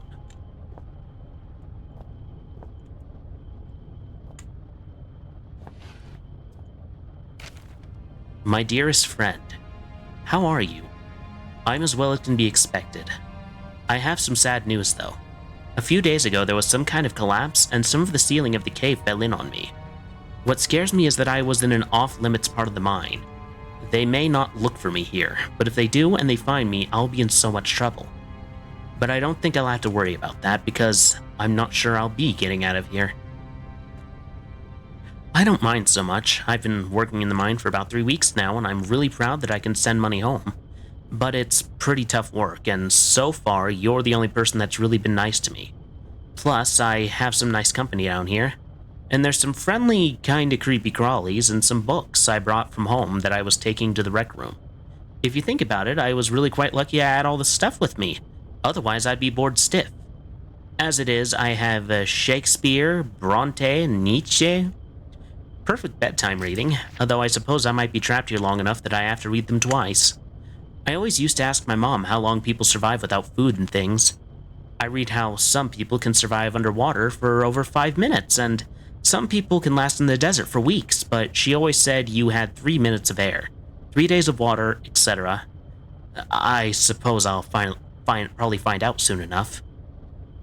My dearest friend, how are you? I'm as well as can be expected. I have some sad news though. A few days ago there was some kind of collapse and some of the ceiling of the cave fell in on me. What scares me is that I was in an off-limits part of the mine. They may not look for me here, but if they do and they find me, I'll be in so much trouble. But I don't think I'll have to worry about that because I'm not sure I'll be getting out of here. I don't mind so much. I've been working in the mine for about 3 weeks now, and I'm really proud that I can send money home. But it's pretty tough work, and so far, you're the only person that's really been nice to me. Plus, I have some nice company down here. And there's some friendly, kinda creepy crawlies and some books I brought from home that I was taking to the rec room. If you think about it, I was really quite lucky I had all this stuff with me. Otherwise, I'd be bored stiff. As it is, I have Shakespeare, Bronte, Nietzsche. Perfect bedtime reading, although I suppose I might be trapped here long enough that I have to read them twice. I always used to ask my mom how long people survive without food and things. I read how some people can survive underwater for over 5 minutes, and some people can last in the desert for weeks, but she always said you had 3 minutes of air, 3 days of water, etc. I suppose I'll probably find out soon enough.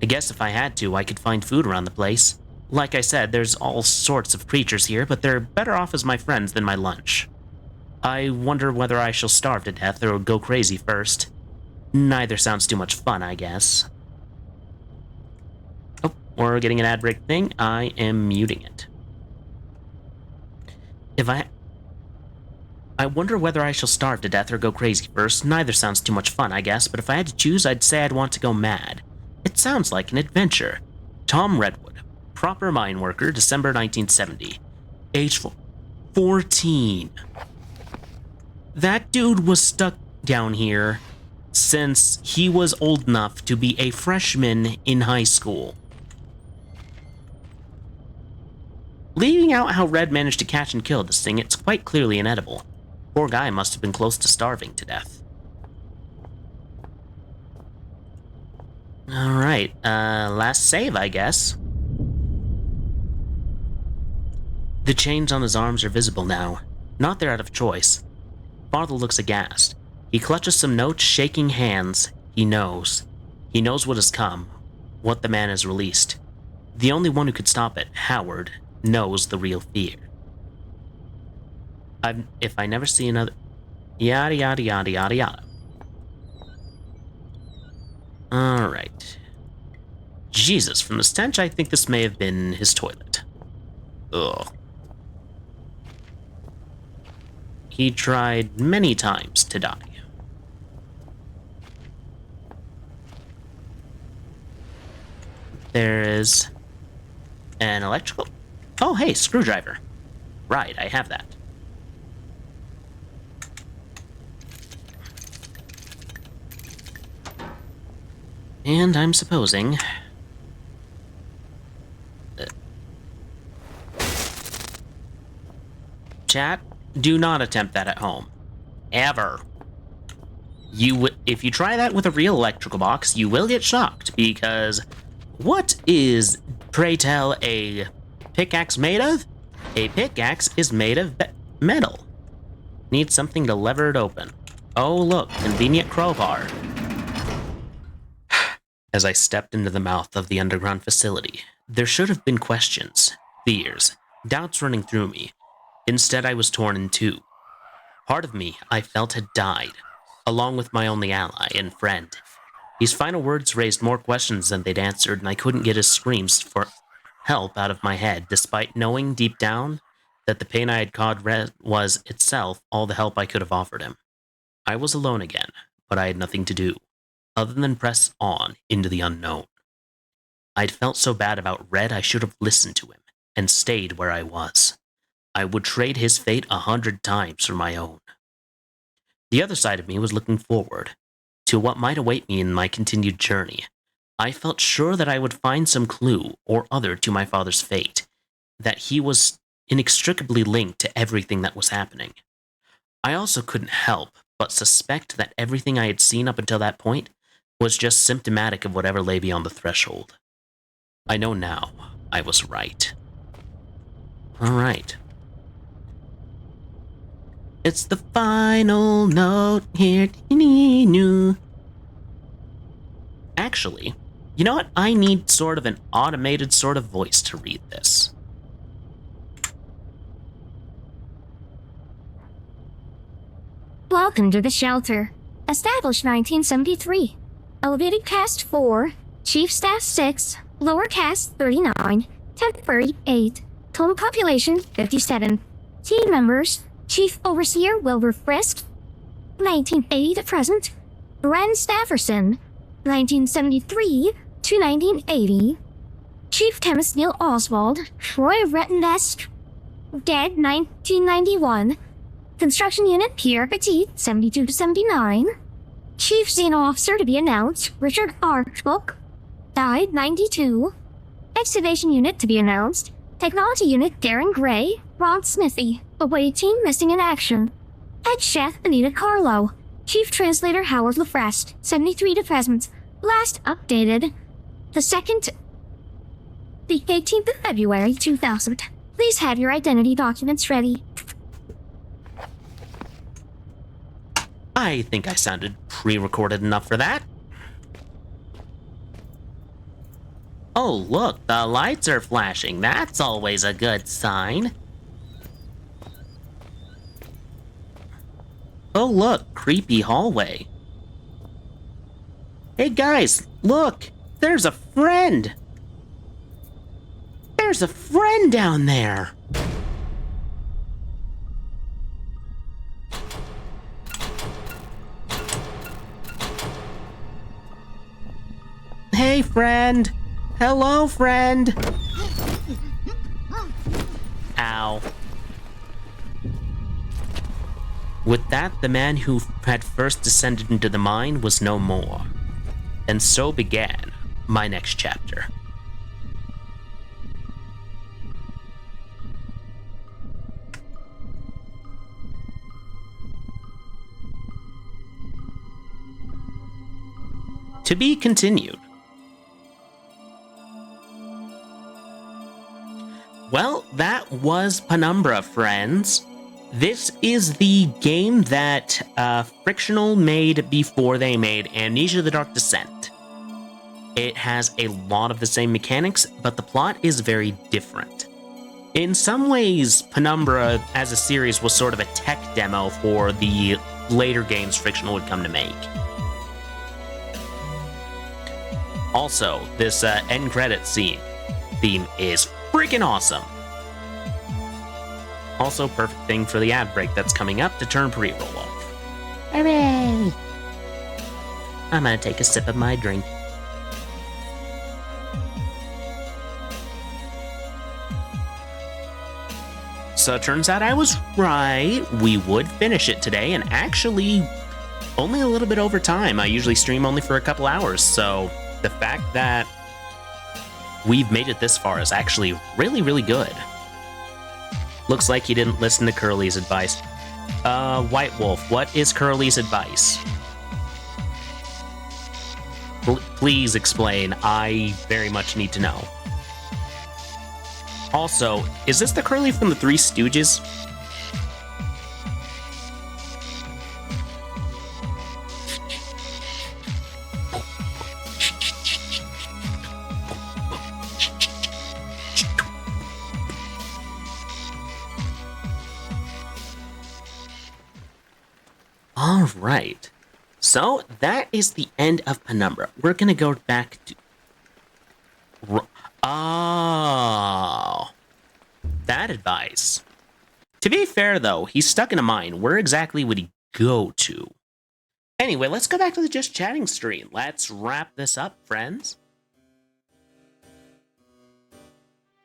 I guess if I had to, I could find food around the place. Like I said, there's all sorts of creatures here, but they're better off as my friends than my lunch. I wonder whether I shall starve to death or go crazy first. Neither sounds too much fun, I guess. Oh, we're getting an ad break thing. I am muting it. I wonder whether I shall starve to death or go crazy first. Neither sounds too much fun, I guess, but if I had to choose, I'd say I'd want to go mad. It sounds like an adventure. Tom Redwood, proper mine worker, December 1970. Age 14. That dude was stuck down here since he was old enough to be a freshman in high school. Leaving out how Red managed to catch and kill this thing, it's quite clearly inedible. Poor guy must have been close to starving to death. Alright, last save, I guess. The chains on his arms are visible now. Not there out of choice. Father looks aghast. He clutches some notes, shaking hands. He knows. He knows what has come, what the man has released. The only one who could stop it, Howard, knows the real fear. If I never see another... Yada yada yada yada yada. Alright. Jesus, from the stench, I think this may have been his toilet. Ugh. He tried many times to die. There is an electrical... Oh, hey, screwdriver. Right, I have that. And I'm supposing... Chat, do not attempt that at home. Ever. If you try that with a real electrical box, you will get shocked, because what is, pray tell, a pickaxe made of? A pickaxe is made of metal. Needs something to lever it open. Oh look, convenient crowbar. As I stepped into the mouth of the underground facility, there should have been questions, fears, doubts running through me. Instead, I was torn in two. Part of me, I felt, had died, along with my only ally and friend. His final words raised more questions than they'd answered, and I couldn't get his screams for help out of my head, despite knowing deep down that the pain I had caused was itself all the help I could have offered him. I was alone again, but I had nothing to do, other than press on into the unknown. I'd felt so bad about Red I should have listened to him, and stayed where I was. I would trade his fate 100 times for my own. The other side of me was looking forward to what might await me in my continued journey. I felt sure that I would find some clue or other to my father's fate, that he was inextricably linked to everything that was happening. I also couldn't help but suspect that everything I had seen up until that point was just symptomatic of whatever lay beyond the threshold. I know now I was right. All right. It's the final note here. Actually, you know what? I need sort of an automated sort of voice to read this. Welcome to the shelter. Established 1973. Elevated Caste 4, Chief Staff 6, Lower Caste 39, Temporary 8, Total Population 57. Team members: Chief Overseer Wilbur Frisk, 1980 to present. Bren Stafferson, 1973 to 1980. Chief Chemist Neil Oswald, Troy Rettendesk, dead 1991. Construction Unit Pierre Petit, 72 to 79. Chief Xeno Officer to be announced, Richard Archbook, died 92. Excavation Unit to be announced, Technology Unit Darren Gray, Ron Smithy, Away Team Missing in Action. Head Chef Anita Carlo, Chief Translator Howard LaFrest, 73 to present. Last updated the 18th of February 2000. Please have your identity documents ready. I think I sounded pre-recorded enough for that. Oh, look, the lights are flashing. That's always a good sign. Oh, look, creepy hallway. Hey guys, look! There's a friend! There's a friend down there! Hey, friend! Hello, friend! Ow. With that, the man who had first descended into the mine was no more. And so began my next chapter. To be continued. Well, that was Penumbra, friends. This is the game that Frictional made before they made Amnesia: The Dark Descent. It has a lot of the same mechanics, but the plot is very different. In some ways, Penumbra as a series was sort of a tech demo for the later games Frictional would come to make. Also, this end credit scene theme is freaking awesome. Also, perfect thing for the ad break that's coming up to turn pre-roll off. Hooray! I'm gonna take a sip of my drink. So it turns out I was right. We would finish it today, and actually only a little bit over time. I usually stream only for a couple hours, so the fact that we've made it this far is actually really, really good. Looks like you didn't listen to Curly's advice. White Wolf, what is Curly's advice? Please explain. I very much need to know. Also, is this the Curly from the Three Stooges? All right. So that is the end of Penumbra. We're gonna go back to. Oh, that advice. To be fair, though, he's stuck in a mine. Where exactly would he go to? Anyway, let's go back to the Just Chatting stream. Let's wrap this up, friends.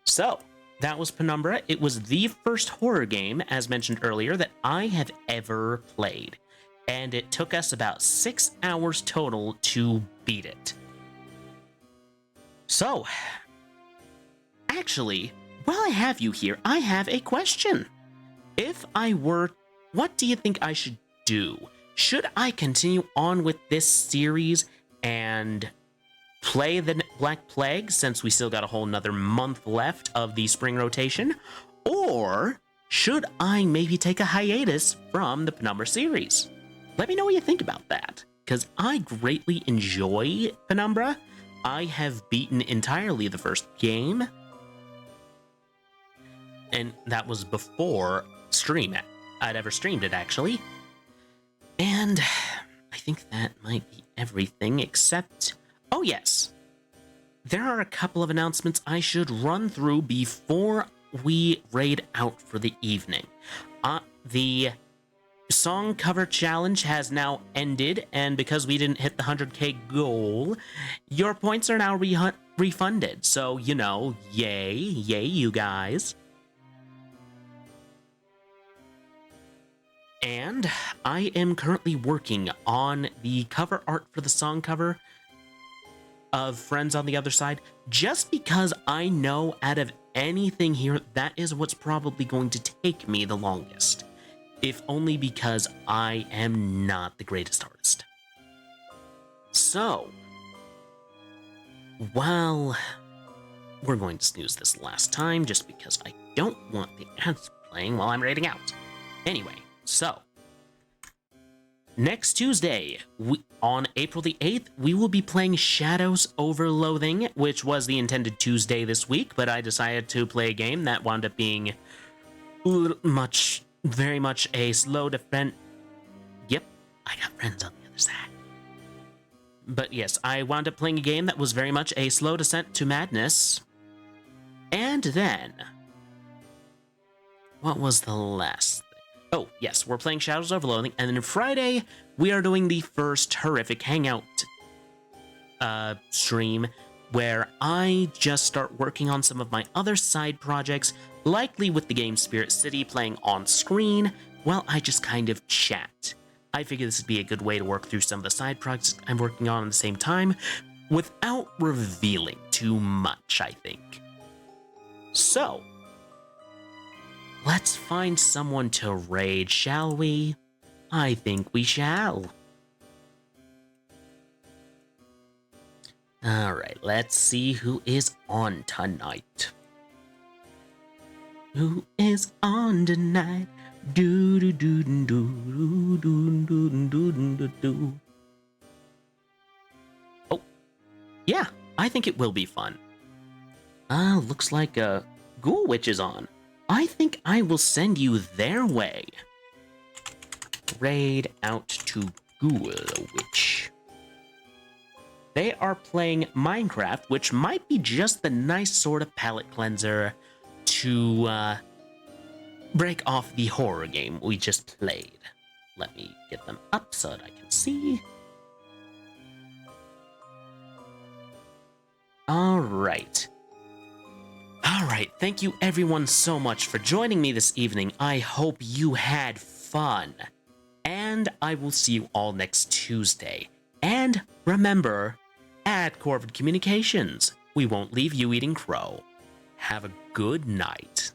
So, that was Penumbra. It was the first horror game, as mentioned earlier, that I have ever played. And it took us about 6 hours total to beat it. So, actually, while I have you here, I have a question. If I were, what do you think I should do? Should I continue on with this series and play the Black Plague, since we still got a whole nother month left of the spring rotation? Or should I maybe take a hiatus from the Penumbra series? Let me know what you think about that, because I greatly enjoy Penumbra. I have beaten entirely the first game, and that was before I'd ever streamed it, actually. And I think that might be everything except... Oh yes, there are a couple of announcements I should run through before we raid out for the evening. The song cover challenge has now ended, and because we didn't hit the 100k goal, your points are now refunded. So, you know, yay you guys. And I am currently working on the cover art for the song cover of Friends on the Other Side, just because I know out of anything here, that is what's probably going to take me the longest. If only because I am not the greatest artist. So, while we're going to snooze this last time, just because I don't want the ads playing while I'm raiding out. Anyway, so, next Tuesday, on April the 8th, we will be playing Shadows over Loathing, which was the intended Tuesday this week, but I decided to play a game that wound up being very much a slow defense. Yep, I got friends on the other side. But yes, I wound up playing a game that was very much a slow descent to madness. And then, what was the last thing? Oh, yes, we're playing Shadows over Loathing, and then Friday, we are doing the first Horrific Hangout stream, where I just start working on some of my other side projects, likely with the game Spirit City playing on screen, while I just kind of chat. I figure this would be a good way to work through some of the side projects I'm working on at the same time, without revealing too much, I think. So, let's find someone to raid, shall we? I think we shall. Alright, let's see who is on tonight. Who is on tonight? Do do do do do do do do do do. Oh, yeah, I think it will be fun. Looks like a Ghoul Witch is on. I think I will send you their way. Raid out to Ghoul Witch. They are playing Minecraft, which might be just the nice sort of palate cleanser to break off the horror game we just played. Let me get them up so that I can see. Alright, thank you everyone so much for joining me this evening. I hope you had fun. And I will see you all next Tuesday. And remember, at Corvid Communications, we won't leave you eating crow. Have a good night.